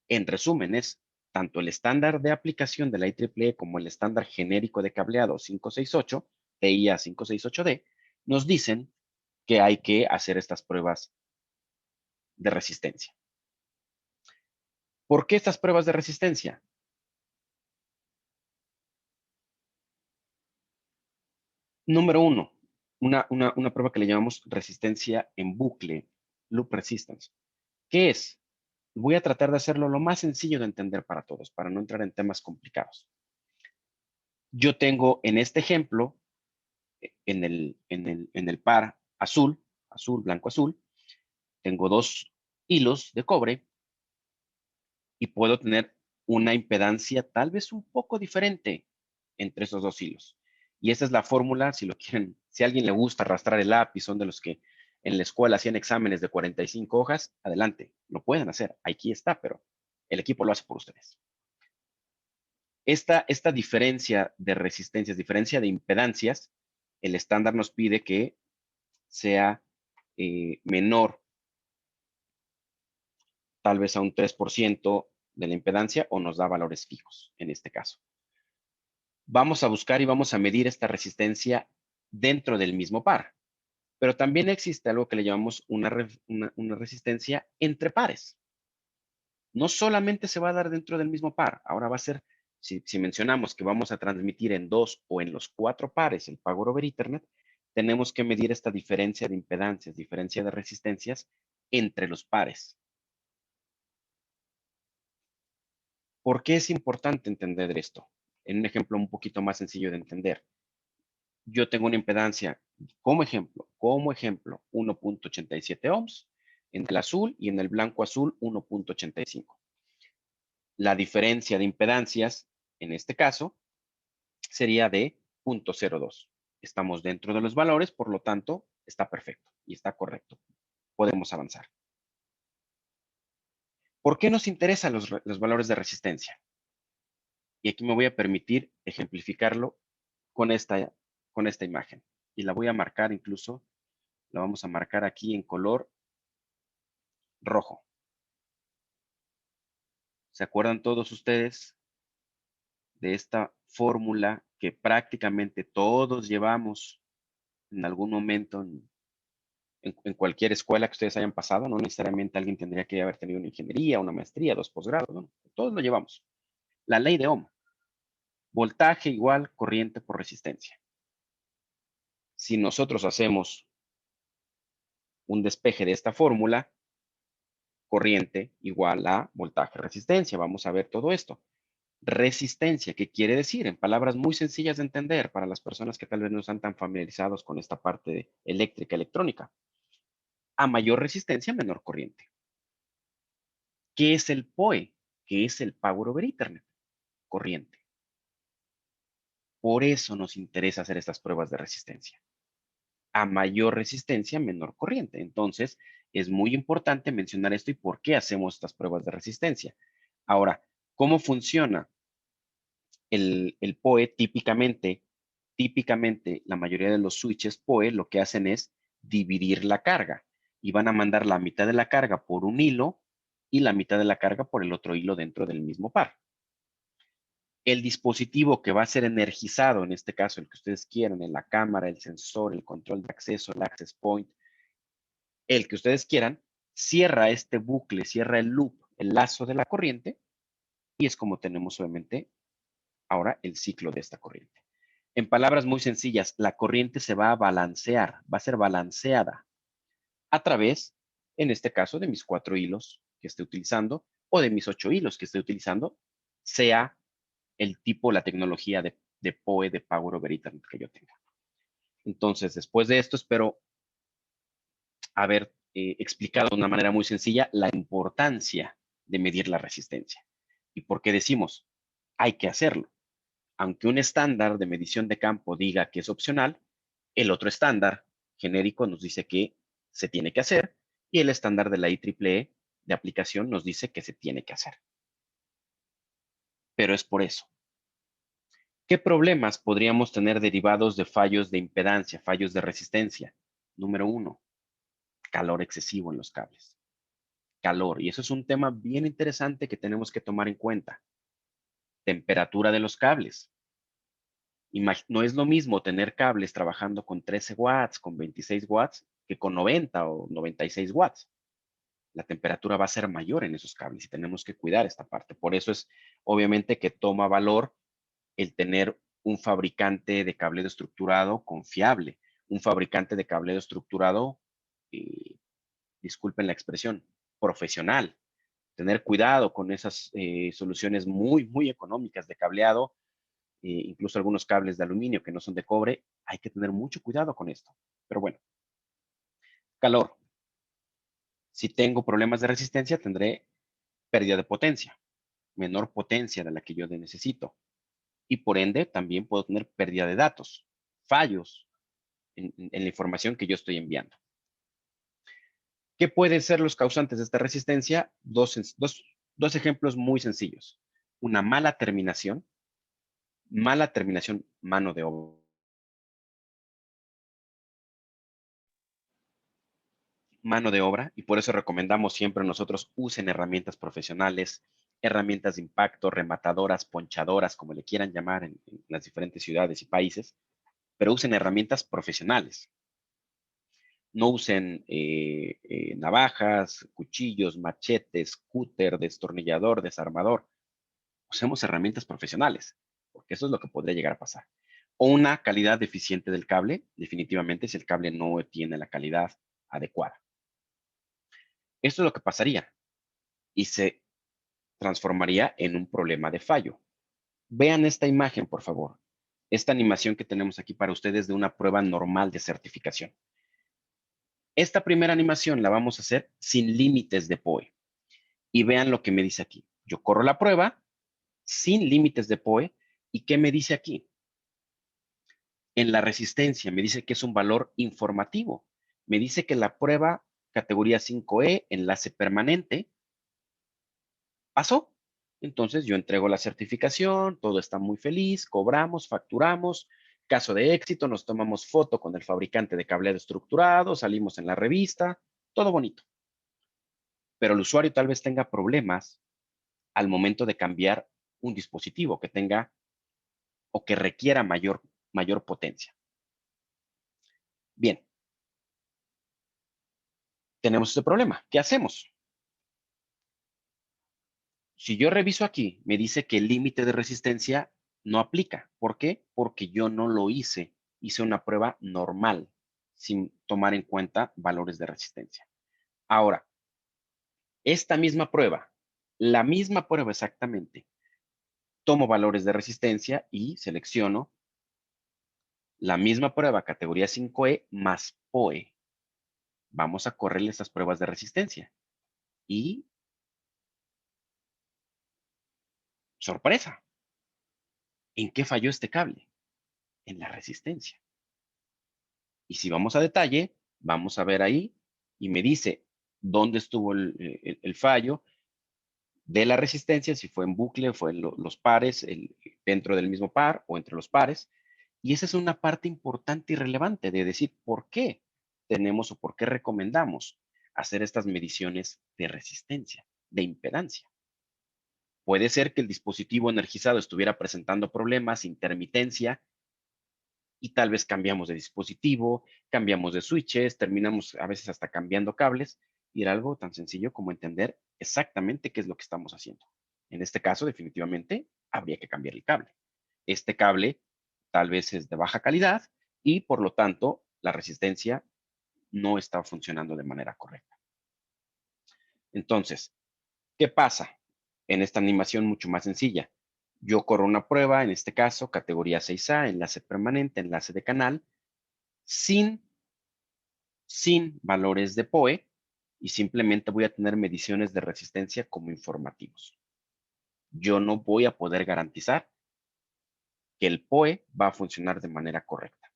en resumen es tanto el estándar de aplicación de la IEEE como el estándar genérico de cableado 568, TIA 568D, nos dicen que hay que hacer estas pruebas de resistencia. ¿Por qué estas pruebas de resistencia? Número uno, una prueba que le llamamos resistencia en bucle, loop resistance. ¿Qué es? Voy a tratar de hacerlo lo más sencillo de entender para todos, para no entrar en temas complicados. Yo tengo en este ejemplo, en el par azul, blanco, azul, tengo dos hilos de cobre y puedo tener una impedancia tal vez un poco diferente entre esos dos hilos. Y esa es la fórmula, si lo quieren, si a alguien le gusta arrastrar el lápiz, son de los que en la escuela hacían exámenes de 45 hojas, adelante, lo pueden hacer, aquí está, pero el equipo lo hace por ustedes. Esta diferencia de resistencias, diferencia de impedancias, el estándar nos pide que sea menor tal vez a un 3% de la impedancia o nos da valores fijos en este caso. Vamos a buscar y vamos a medir esta resistencia dentro del mismo par. Pero también existe algo que le llamamos una resistencia entre pares. No solamente se va a dar dentro del mismo par, ahora va a ser, si mencionamos que vamos a transmitir en 2 o en los 4 pares el Power over Ethernet, tenemos que medir esta diferencia de impedancias, diferencia de resistencias entre los pares. ¿Por qué es importante entender esto? En un ejemplo un poquito más sencillo de entender. Yo tengo una impedancia, como ejemplo, 1.87 ohms en el azul y en el blanco azul 1.85. La diferencia de impedancias, en este caso, sería de 0.02. Estamos dentro de los valores, por lo tanto, está perfecto y está correcto. Podemos avanzar. ¿Por qué nos interesan los valores de resistencia? Y aquí me voy a permitir ejemplificarlo con esta imagen. Y la voy a marcar incluso, la vamos a marcar aquí en color rojo. ¿Se acuerdan todos ustedes de esta fórmula que prácticamente todos llevamos en algún momento en cualquier escuela que ustedes hayan pasado? No necesariamente alguien tendría que haber tenido una ingeniería, una maestría, 2 posgrados, ¿no? Todos lo llevamos. La ley de Ohm. Voltaje igual corriente por resistencia. Si nosotros hacemos un despeje de esta fórmula, corriente igual a voltaje resistencia. Vamos a ver todo esto. Resistencia, ¿qué quiere decir? En palabras muy sencillas de entender para las personas que tal vez no están tan familiarizados con esta parte eléctrica, electrónica. A mayor resistencia, menor corriente. ¿Qué es el PoE? ¿Qué es el Power over Ethernet? Corriente. Por eso nos interesa hacer estas pruebas de resistencia. A mayor resistencia, menor corriente. Entonces, es muy importante mencionar esto y por qué hacemos estas pruebas de resistencia. Ahora, ¿cómo funciona el PoE típicamente? típicamente la mayoría de los switches PoE lo que hacen es dividir la carga y van a mandar la mitad de la carga por un hilo y la mitad de la carga por el otro hilo dentro del mismo par. El dispositivo que va a ser energizado, en este caso el que ustedes quieran, en la cámara, el sensor, el control de acceso, el access point, el que ustedes quieran, cierra este bucle, cierra el loop, el lazo de la corriente, y es como tenemos obviamente ahora el ciclo de esta corriente. En palabras muy sencillas, la corriente se va a balancear, va a ser balanceada a través, en este caso, de mis 4 hilos que esté utilizando o de mis 8 hilos que esté utilizando, sea el tipo, la tecnología de PoE, de Power over Ethernet que yo tenga. Entonces, después de esto, espero haber explicado de una manera muy sencilla la importancia de medir la resistencia. ¿Y por qué decimos? Hay que hacerlo. Aunque un estándar de medición de campo diga que es opcional, el otro estándar genérico nos dice que se tiene que hacer y el estándar de la IEEE de aplicación nos dice que se tiene que hacer. Pero es por eso. ¿Qué problemas podríamos tener derivados de fallos de impedancia, fallos de resistencia? Número 1, calor excesivo en los cables. Calor, y eso es un tema bien interesante que tenemos que tomar en cuenta. Temperatura de los cables. No es lo mismo tener cables trabajando con 13 watts, con 26 watts, que con 90 o 96 watts. La temperatura va a ser mayor en esos cables y tenemos que cuidar esta parte. Por eso es obviamente que toma valor el tener un fabricante de cableado estructurado confiable, un fabricante de cableado estructurado, eh, disculpen la expresión, profesional. Tener cuidado con esas soluciones muy, muy económicas de cableado, incluso algunos cables de aluminio que no son de cobre. Hay que tener mucho cuidado con esto. Pero bueno, calor. Si tengo problemas de resistencia, tendré pérdida de potencia, menor potencia de la que yo necesito. Y por ende, también puedo tener pérdida de datos, fallos en la información que yo estoy enviando. ¿Qué pueden ser los causantes de esta resistencia? Dos ejemplos muy sencillos. Una mala terminación, mano de obra. Mano de obra, y por eso recomendamos siempre nosotros usen herramientas profesionales, herramientas de impacto, rematadoras, ponchadoras, como le quieran llamar en las diferentes ciudades y países, pero usen herramientas profesionales. No usen navajas, cuchillos, machetes, cúter, destornillador, desarmador. Usemos herramientas profesionales, porque eso es lo que podría llegar a pasar. O una calidad deficiente del cable, definitivamente si el cable no tiene la calidad adecuada. Esto es lo que pasaría y se transformaría en un problema de fallo. Vean esta imagen, por favor. Esta animación que tenemos aquí para ustedes de una prueba normal de certificación. Esta primera animación la vamos a hacer sin límites de PoE. Y vean lo que me dice aquí. Yo corro la prueba sin límites de PoE. ¿Y qué me dice aquí? En la resistencia me dice que es un valor informativo. Me dice que la prueba categoría 5E, enlace permanente, pasó. Entonces yo entrego la certificación, todo está muy feliz, cobramos, facturamos. Caso de éxito, nos tomamos foto con el fabricante de cableado estructurado, salimos en la revista, todo bonito. Pero el usuario tal vez tenga problemas al momento de cambiar un dispositivo que tenga o que requiera mayor potencia. Bien, tenemos ese problema. ¿Qué hacemos? Si yo reviso aquí, me dice que el límite de resistencia no aplica. ¿Por qué? Porque yo no lo hice. Hice una prueba normal, sin tomar en cuenta valores de resistencia. Ahora, esta misma prueba, la misma prueba exactamente, tomo valores de resistencia y selecciono la misma prueba categoría 5E más PoE. Vamos a correrle estas pruebas de resistencia. Y, sorpresa, ¿en qué falló este cable? En la resistencia. Y si vamos a detalle, vamos a ver ahí y me dice dónde estuvo el fallo de la resistencia, si fue en bucle, fue en los pares, dentro del mismo par o entre los pares. Y esa es una parte importante y relevante de decir por qué tenemos o por qué recomendamos hacer estas mediciones de resistencia, de impedancia. Puede ser que el dispositivo energizado estuviera presentando problemas, intermitencia, y tal vez cambiamos de dispositivo, cambiamos de switches, terminamos a veces hasta cambiando cables, y era algo tan sencillo como entender exactamente qué es lo que estamos haciendo. En este caso, definitivamente, habría que cambiar el cable. Este cable tal vez es de baja calidad y por lo tanto la resistencia no está funcionando de manera correcta. Entonces, ¿qué pasa? En esta animación mucho más sencilla. Yo corro una prueba, en este caso, categoría 6A, enlace permanente, enlace de canal, sin, sin valores de PoE y simplemente voy a tener mediciones de resistencia como informativos. Yo no voy a poder garantizar que el PoE va a funcionar de manera correcta.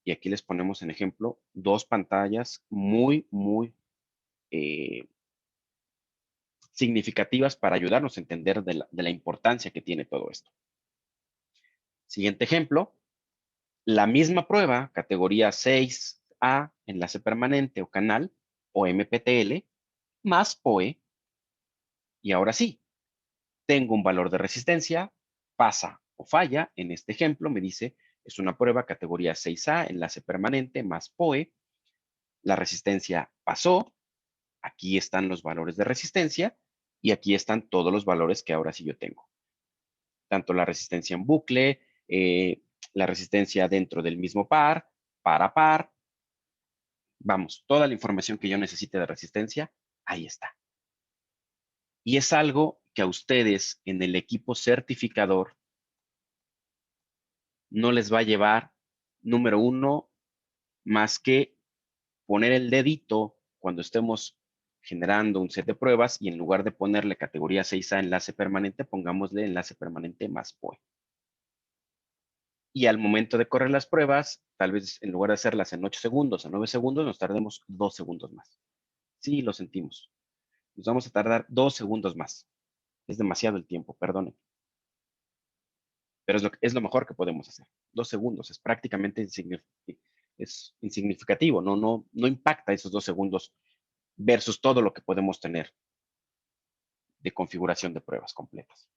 Y aquí les ponemos en ejemplo dos pantallas muy eh, significativas para ayudarnos a entender de la importancia que tiene todo esto. Siguiente ejemplo, la misma prueba, categoría 6A, enlace permanente o canal, o MPTL, más PoE, y ahora sí, tengo un valor de resistencia, pasa o falla, en este ejemplo me dice, es una prueba categoría 6A, enlace permanente, más PoE, la resistencia pasó, aquí están los valores de resistencia, y aquí están todos los valores que ahora sí yo tengo. Tanto la resistencia en bucle, la resistencia dentro del mismo par a par, vamos, toda la información que yo necesite de resistencia, ahí está. Y es algo que a ustedes en el equipo certificador no les va a llevar, número uno, más que poner el dedito cuando estemos generando un set de pruebas y en lugar de ponerle categoría 6A enlace permanente, pongámosle enlace permanente más PoE. Y al momento de correr las pruebas, tal vez en lugar de hacerlas en 8 segundos, a 9 segundos, nos tardemos 2 segundos más. Sí, lo sentimos. Nos vamos a tardar 2 segundos más. Es demasiado el tiempo, perdonen. Pero es lo mejor que podemos hacer. 2 segundos es prácticamente insignificativo. No impacta esos 2 segundos versus todo lo que podemos tener de configuración de pruebas completas.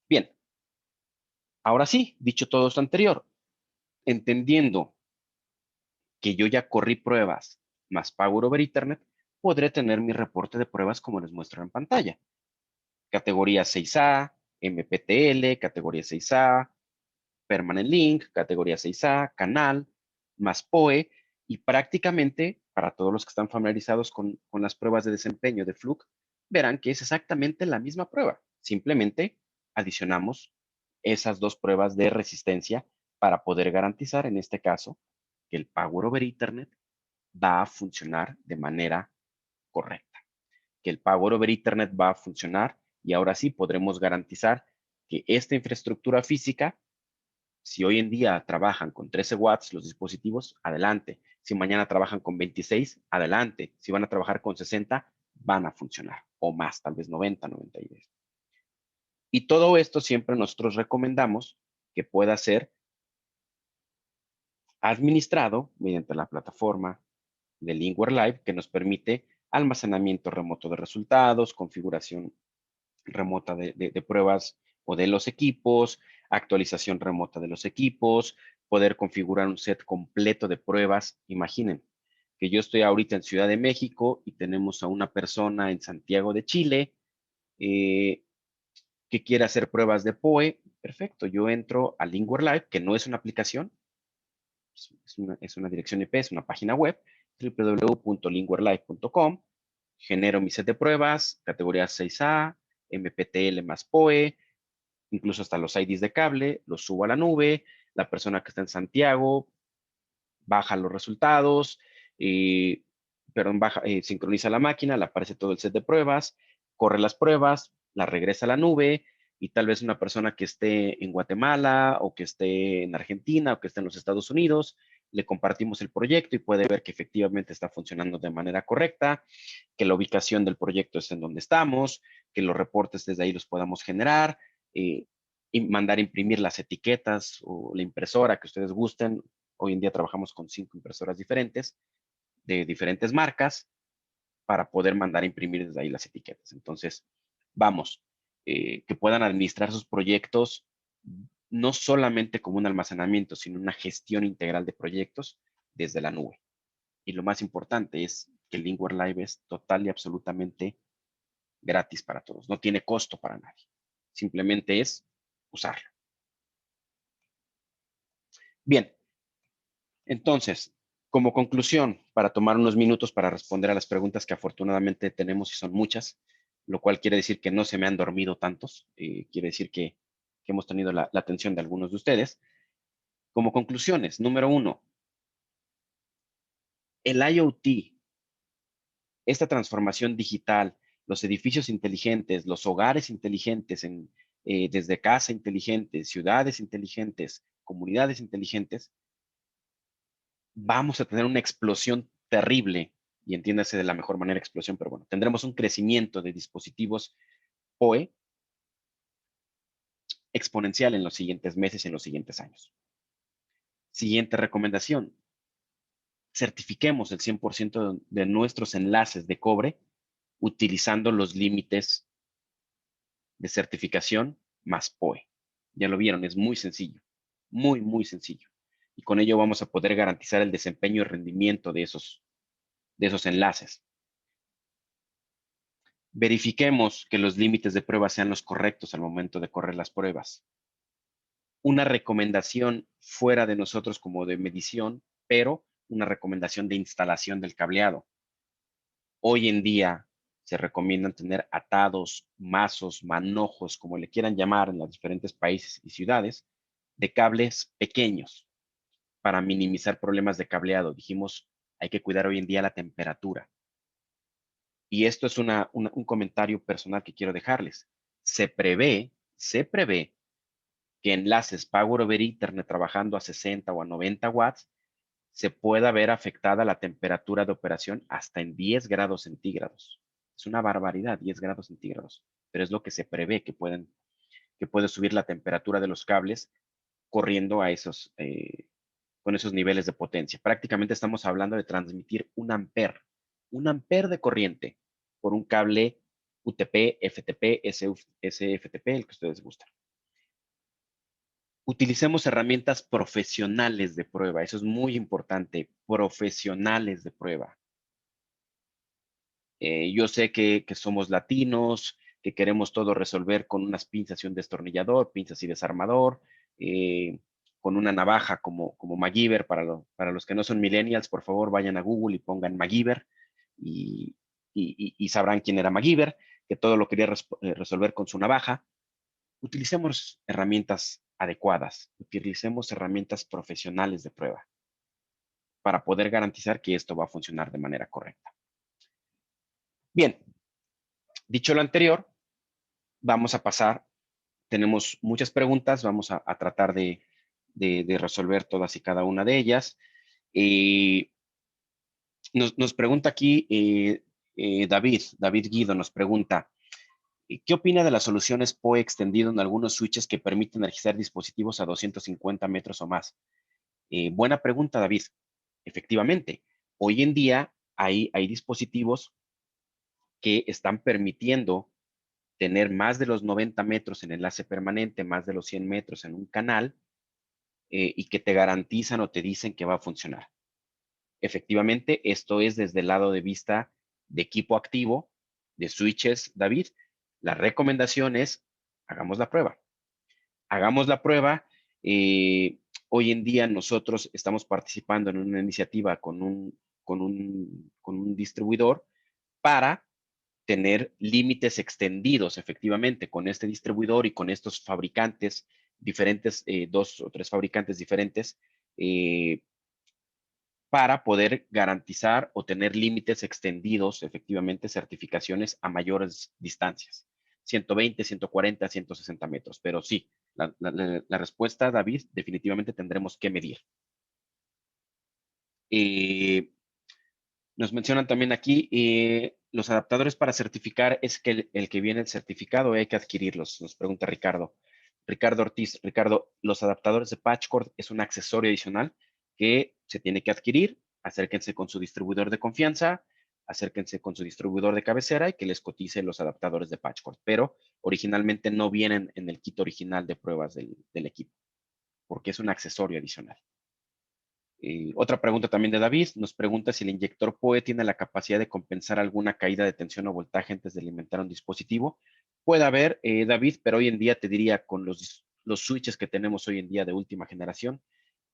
Bien, ahora sí, dicho todo esto anterior, entendiendo que yo ya corrí pruebas más Power over Ethernet, podré tener mi reporte de pruebas como les muestro en pantalla. Categoría 6A, MPTL, categoría 6A, Permanent Link, categoría 6A, canal, más PoE, y prácticamente, para todos los que están familiarizados con las pruebas de desempeño de Fluke, verán que es exactamente la misma prueba. Simplemente adicionamos esas dos pruebas de resistencia para poder garantizar, en este caso, que el Power over Ethernet va a funcionar de manera correcta, que el Power over Ethernet va a funcionar y ahora sí podremos garantizar que esta infraestructura física, si hoy en día trabajan con 13 watts los dispositivos, adelante. Si mañana trabajan con 26, adelante. Si van a trabajar con 60, van a funcionar. O más, tal vez 90, 92. Y todo esto siempre nosotros recomendamos que pueda ser administrado mediante la plataforma de Linkware Live, que nos permite almacenamiento remoto de resultados, configuración remota de pruebas o de los equipos, actualización remota de los equipos, poder configurar un set completo de pruebas. Imaginen que yo estoy ahorita en Ciudad de México y tenemos a una persona en Santiago de Chile eh, que quiere hacer pruebas de PoE. Perfecto, yo entro a Linkware Live, que no es una aplicación, es una dirección IP, es una página web, www.linkwarelive.com. Genero mi set de pruebas, categoría 6A, MPTL más PoE, incluso hasta los IDs de cable, los subo a la nube, la persona que está en Santiago baja los resultados, sincroniza la máquina, le aparece todo el set de pruebas, corre las pruebas, las regresa a la nube, y tal vez una persona que esté en Guatemala o que esté en Argentina o que esté en los Estados Unidos, le compartimos el proyecto y puede ver que efectivamente está funcionando de manera correcta, que la ubicación del proyecto es en donde estamos, que los reportes desde ahí los podamos generar. y mandar a imprimir las etiquetas o la impresora que ustedes gusten. Hoy en día trabajamos con 5 impresoras diferentes, de diferentes marcas, para poder mandar a imprimir desde ahí las etiquetas. Entonces, vamos, que puedan administrar sus proyectos no solamente como un almacenamiento, sino una gestión integral de proyectos desde la nube. Y lo más importante es que el Lingware Live es total y absolutamente gratis para todos. No tiene costo para nadie. Simplemente es usarlo. Bien, entonces, como conclusión, para tomar unos minutos para responder a las preguntas que afortunadamente tenemos y son muchas, lo cual quiere decir que no se me han dormido tantos, quiere decir que hemos tenido la atención de algunos de ustedes. Como conclusiones, número uno, el IoT, esta transformación digital, los edificios inteligentes, los hogares inteligentes, desde casa inteligente, ciudades inteligentes, comunidades inteligentes, vamos a tener una explosión terrible, y entiéndase de la mejor manera explosión, pero bueno, tendremos un crecimiento de dispositivos PoE exponencial en los siguientes meses y en los siguientes años. Siguiente recomendación, certifiquemos el 100% de nuestros enlaces de cobre utilizando los límites de certificación más PoE. Ya lo vieron, es muy sencillo, muy, muy sencillo. Y con ello vamos a poder garantizar el desempeño y rendimiento de esos enlaces. Verifiquemos que los límites de prueba sean los correctos al momento de correr las pruebas. Una recomendación fuera de nosotros como de medición, pero una recomendación de instalación del cableado. Hoy en día se recomiendan tener atados, mazos, manojos, como le quieran llamar en los diferentes países y ciudades, de cables pequeños para minimizar problemas de cableado. Dijimos, hay que cuidar hoy en día la temperatura. Y esto es un comentario personal que quiero dejarles. Se prevé que enlaces Power over Ethernet trabajando a 60 o a 90 watts se pueda ver afectada la temperatura de operación hasta en 10 grados centígrados. Es una barbaridad, 10 grados centígrados, pero es lo que se prevé que puede subir la temperatura de los cables corriendo con esos niveles de potencia. Prácticamente estamos hablando de transmitir un ampere de corriente por un cable UTP, FTP, SFTP, el que ustedes gustan. Utilicemos herramientas profesionales de prueba. Eso es muy importante. Profesionales de prueba. Yo sé que somos latinos, que queremos todo resolver con unas pinzas y un destornillador, pinzas y desarmador, con una navaja como MacGyver. Para los que no son millennials, por favor, vayan a Google y pongan MacGyver y sabrán quién era MacGyver, que todo lo quería resolver con su navaja. Utilicemos herramientas adecuadas, utilicemos herramientas profesionales de prueba para poder garantizar que esto va a funcionar de manera correcta. Bien, dicho lo anterior, vamos a pasar. Tenemos muchas preguntas, vamos a tratar de resolver todas y cada una de ellas. Nos pregunta aquí David Guido nos pregunta, ¿qué opina de las soluciones PoE extendido en algunos switches que permiten energizar dispositivos a 250 metros o más? Buena pregunta, David. Efectivamente, hoy en día hay dispositivos que están permitiendo tener más de los 90 metros en enlace permanente, más de los 100 metros en un canal, y que te garantizan o te dicen que va a funcionar. Efectivamente, esto es desde el lado de vista de equipo activo, de switches, David. La recomendación es, hagamos la prueba. Hagamos la prueba. Hoy en día nosotros estamos participando en una iniciativa con un distribuidor para tener límites extendidos efectivamente con este distribuidor y con estos fabricantes diferentes, 2 o 3 fabricantes diferentes, para poder garantizar o tener límites extendidos, efectivamente, certificaciones a mayores distancias, 120, 140, 160 metros. Pero sí, la respuesta, David, definitivamente tendremos que medir. Nos mencionan también aquí, los adaptadores para certificar, es que el que viene el certificado hay que adquirirlos, nos pregunta Ricardo. Ricardo Ortiz, Ricardo, los adaptadores de patch cord es un accesorio adicional que se tiene que adquirir. Acérquense con su distribuidor de confianza, acérquense con su distribuidor de cabecera y que les cotice los adaptadores de patch cord. Pero originalmente no vienen en el kit original de pruebas del equipo, porque es un accesorio adicional. Otra pregunta también de David, nos pregunta si el inyector PoE tiene la capacidad de compensar alguna caída de tensión o voltaje antes de alimentar un dispositivo. Puede haber, David, pero hoy en día te diría con los switches que tenemos hoy en día de última generación,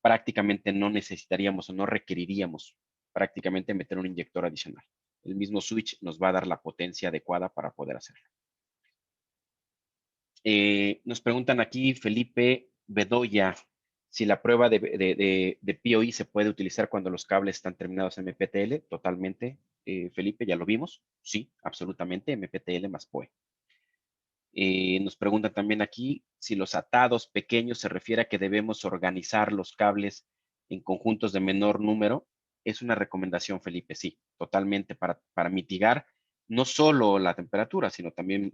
prácticamente no necesitaríamos o no requeriríamos prácticamente meter un inyector adicional. El mismo switch nos va a dar la potencia adecuada para poder hacerlo. Nos preguntan aquí, Felipe Bedoya, si la prueba de POI se puede utilizar cuando los cables están terminados en MPTL. Totalmente, Felipe, ya lo vimos. Sí, absolutamente, MPTL más POE. Nos preguntan también aquí si los atados pequeños se refiere a que debemos organizar los cables en conjuntos de menor número. Es una recomendación, Felipe, sí, totalmente para mitigar no solo la temperatura, sino también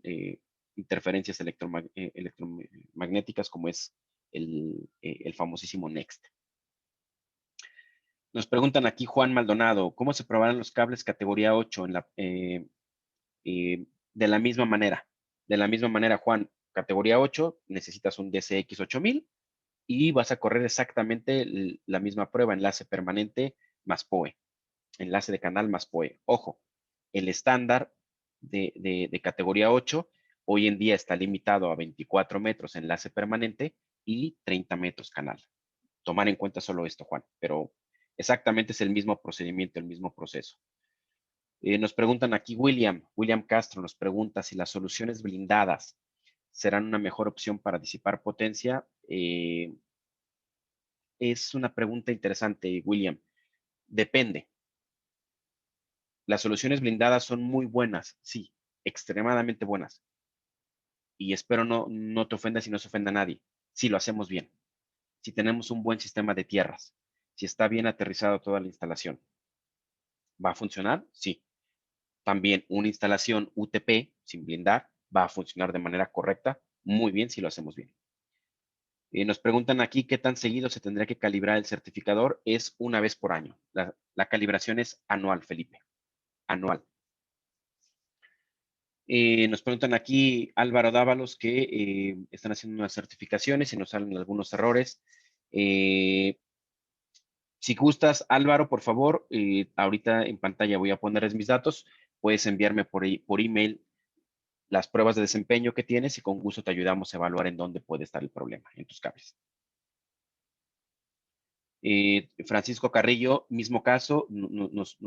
interferencias electromagnéticas como es el famosísimo NEXT. Nos preguntan aquí Juan Maldonado, ¿cómo se probarán los cables categoría 8 de la misma manera? De la misma manera, Juan, categoría 8, necesitas un DCX 8000 y vas a correr exactamente la misma prueba, enlace permanente más PoE, enlace de canal más PoE. Ojo, el estándar de categoría 8 hoy en día está limitado a 24 metros enlace permanente y 30 metros canal. Tomar en cuenta solo esto, Juan, pero exactamente es el mismo procedimiento, el mismo proceso. Nos preguntan aquí William Castro nos pregunta si las soluciones blindadas serán una mejor opción para disipar potencia. Es una pregunta interesante, William. Depende. Las soluciones blindadas son muy buenas, sí, extremadamente buenas. Y espero no te ofenda si no se ofenda a nadie. Si lo hacemos bien, si tenemos un buen sistema de tierras, si está bien aterrizado toda la instalación. ¿Va a funcionar? Sí. También una instalación UTP sin blindar va a funcionar de manera correcta, muy bien si lo hacemos bien. Nos preguntan aquí qué tan seguido se tendría que calibrar el certificador. Es una vez por año. La calibración es anual, Felipe. Anual. Nos preguntan aquí Álvaro Dávalos que están haciendo unas certificaciones y nos salen algunos errores. Si gustas, Álvaro, por favor, ahorita en pantalla voy a ponerles mis datos. Puedes enviarme por email las pruebas de desempeño que tienes y con gusto te ayudamos a evaluar en dónde puede estar el problema en tus cables. Francisco Carrillo, mismo caso, nos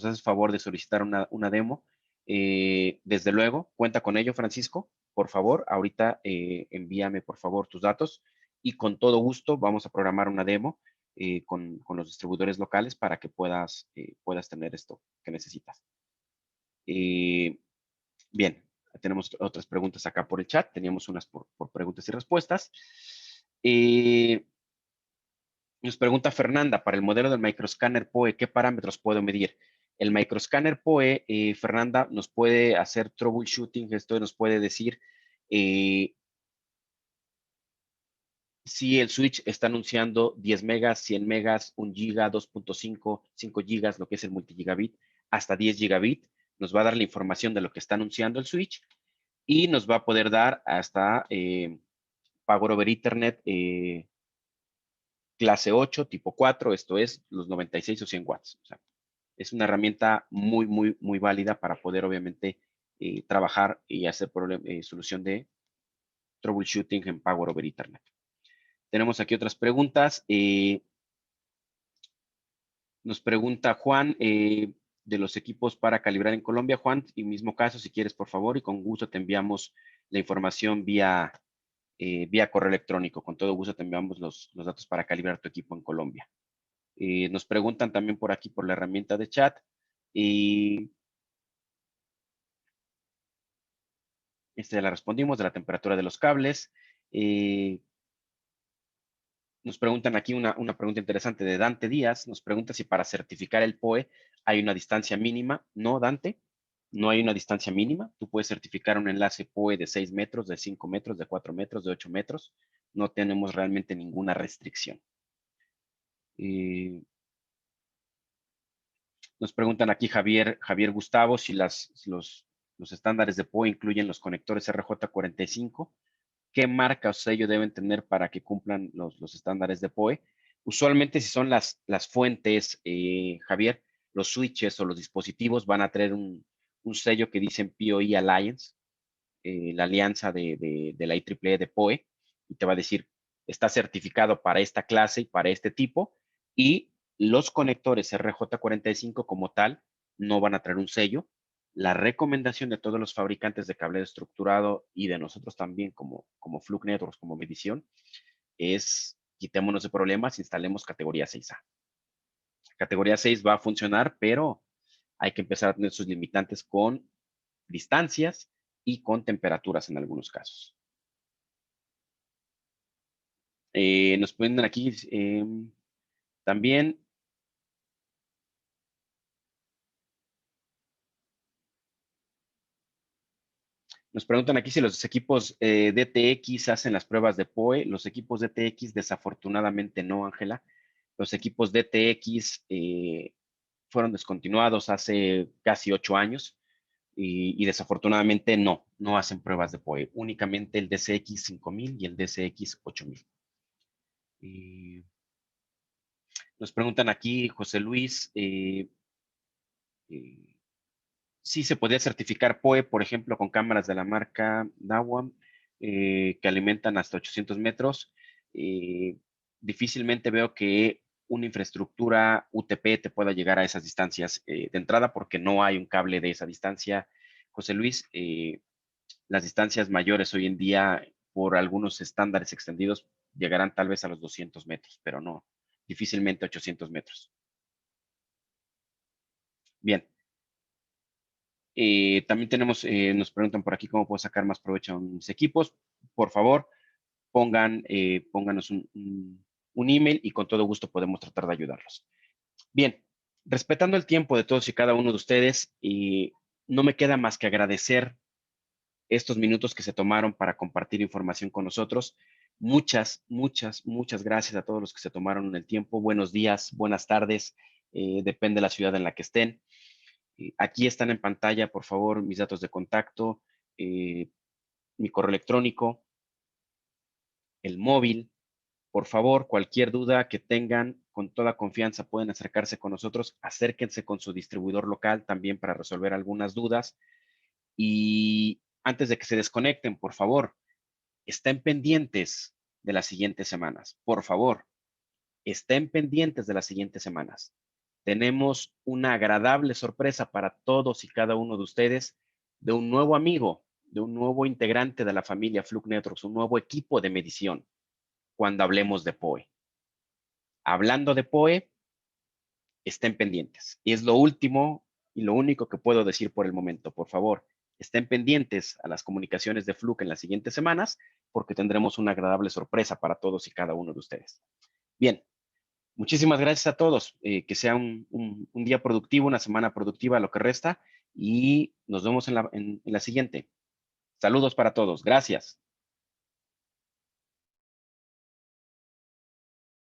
haces favor de solicitar una demo. Desde luego, cuenta con ello, Francisco. Por favor, ahorita envíame, por favor, tus datos y con todo gusto vamos a programar una demo con los distribuidores locales para que puedas tener esto que necesitas. Bien, tenemos otras preguntas acá por el chat. Teníamos unas por preguntas y respuestas. Nos pregunta Fernanda, para el modelo del microscanner PoE, ¿qué parámetros puedo medir? El microscanner PoE, Fernanda, nos puede hacer troubleshooting, esto nos puede decir si el switch está anunciando 10 megas, 100 megas, 1 giga, 2.5, 5 gigas, lo que es el multigigabit, hasta 10 gigabit, nos va a dar la información de lo que está anunciando el switch y nos va a poder dar hasta Power over Ethernet clase 8, tipo 4, esto es los 96 o 100 watts. O sea, es una herramienta muy válida para poder, obviamente, trabajar y hacer solución de troubleshooting en Power over Ethernet. Tenemos aquí otras preguntas. Nos pregunta Juan de los equipos para calibrar en Colombia. Juan, y mismo caso, si quieres, por favor, y con gusto te enviamos la información vía correo electrónico. Con todo gusto te enviamos los datos para calibrar tu equipo en Colombia. Nos preguntan también por aquí por la herramienta de chat. Y esta ya la respondimos, de la temperatura de los cables. Nos preguntan aquí una pregunta interesante de Dante Díaz. Nos pregunta si para certificar el PoE hay una distancia mínima. No, Dante. No hay una distancia mínima. Tú puedes certificar un enlace PoE de 6 metros, de 5 metros, de 4 metros, de 8 metros. No tenemos realmente ninguna restricción. Nos preguntan aquí Javier Gustavo si los estándares de PoE incluyen los conectores RJ45. ¿Qué marca o sello deben tener para que cumplan los estándares de PoE? Usualmente, si son las fuentes, Javier, los switches o los dispositivos van a traer un sello que dicen PoE Alliance, la alianza de la IEEE de PoE, y te va a decir, está certificado para esta clase y para este tipo, y los conectores RJ45 como tal no van a traer un sello. La recomendación de todos los fabricantes de cableado estructurado y de nosotros también como Fluke Networks, como medición, es quitémonos de problemas, instalemos categoría 6A. Categoría 6 va a funcionar, pero hay que empezar a tener sus limitantes con distancias y con temperaturas en algunos casos. Nos ponen aquí también, nos preguntan aquí si los equipos DTX hacen las pruebas de PoE. Los equipos DTX desafortunadamente no, Ángela. Los equipos DTX fueron descontinuados hace casi 8 años y desafortunadamente no hacen pruebas de PoE. Únicamente el DCX 5000 y el DCX 8000. Nos preguntan aquí, José Luis, eh, sí se podría certificar PoE, por ejemplo, con cámaras de la marca Dawam, que alimentan hasta 800 metros. Eh, Difícilmente veo que una infraestructura UTP te pueda llegar a esas distancias de entrada porque no hay un cable de esa distancia. José Luis, las distancias mayores hoy en día, por algunos estándares extendidos, llegarán tal vez a los 200 metros, pero no, difícilmente 800 metros. Bien. También tenemos, nos preguntan por aquí cómo puedo sacar más provecho a mis equipos. Por favor, pónganos un email y con todo gusto podemos tratar de ayudarlos. Bien, respetando el tiempo de todos y cada uno de ustedes, no me queda más que agradecer estos minutos que se tomaron para compartir información con nosotros. Muchas gracias a todos los que se tomaron el tiempo. Buenos días, buenas tardes, depende de la ciudad en la que estén. Aquí están en pantalla, por favor, mis datos de contacto, eh, mi correo electrónico, el móvil. Por favor, cualquier duda que tengan, con toda confianza pueden acercarse con nosotros. Acérquense con su distribuidor local también para resolver algunas dudas. Y antes de que se desconecten, por favor, estén pendientes de las siguientes semanas. Por favor, estén pendientes de las siguientes semanas. Tenemos una agradable sorpresa para todos y cada uno de ustedes de un nuevo amigo, de un nuevo integrante de la familia Fluke Networks, un nuevo equipo de medición cuando hablemos de PoE. Hablando de PoE, estén pendientes. Y es lo último y lo único que puedo decir por el momento. Por favor, estén pendientes a las comunicaciones de Fluke en las siguientes semanas porque tendremos una agradable sorpresa para todos y cada uno de ustedes. Bien, muchísimas gracias a todos. Que sea un día productivo, una semana productiva, lo que resta. Y nos vemos en la siguiente. Saludos para todos. Gracias.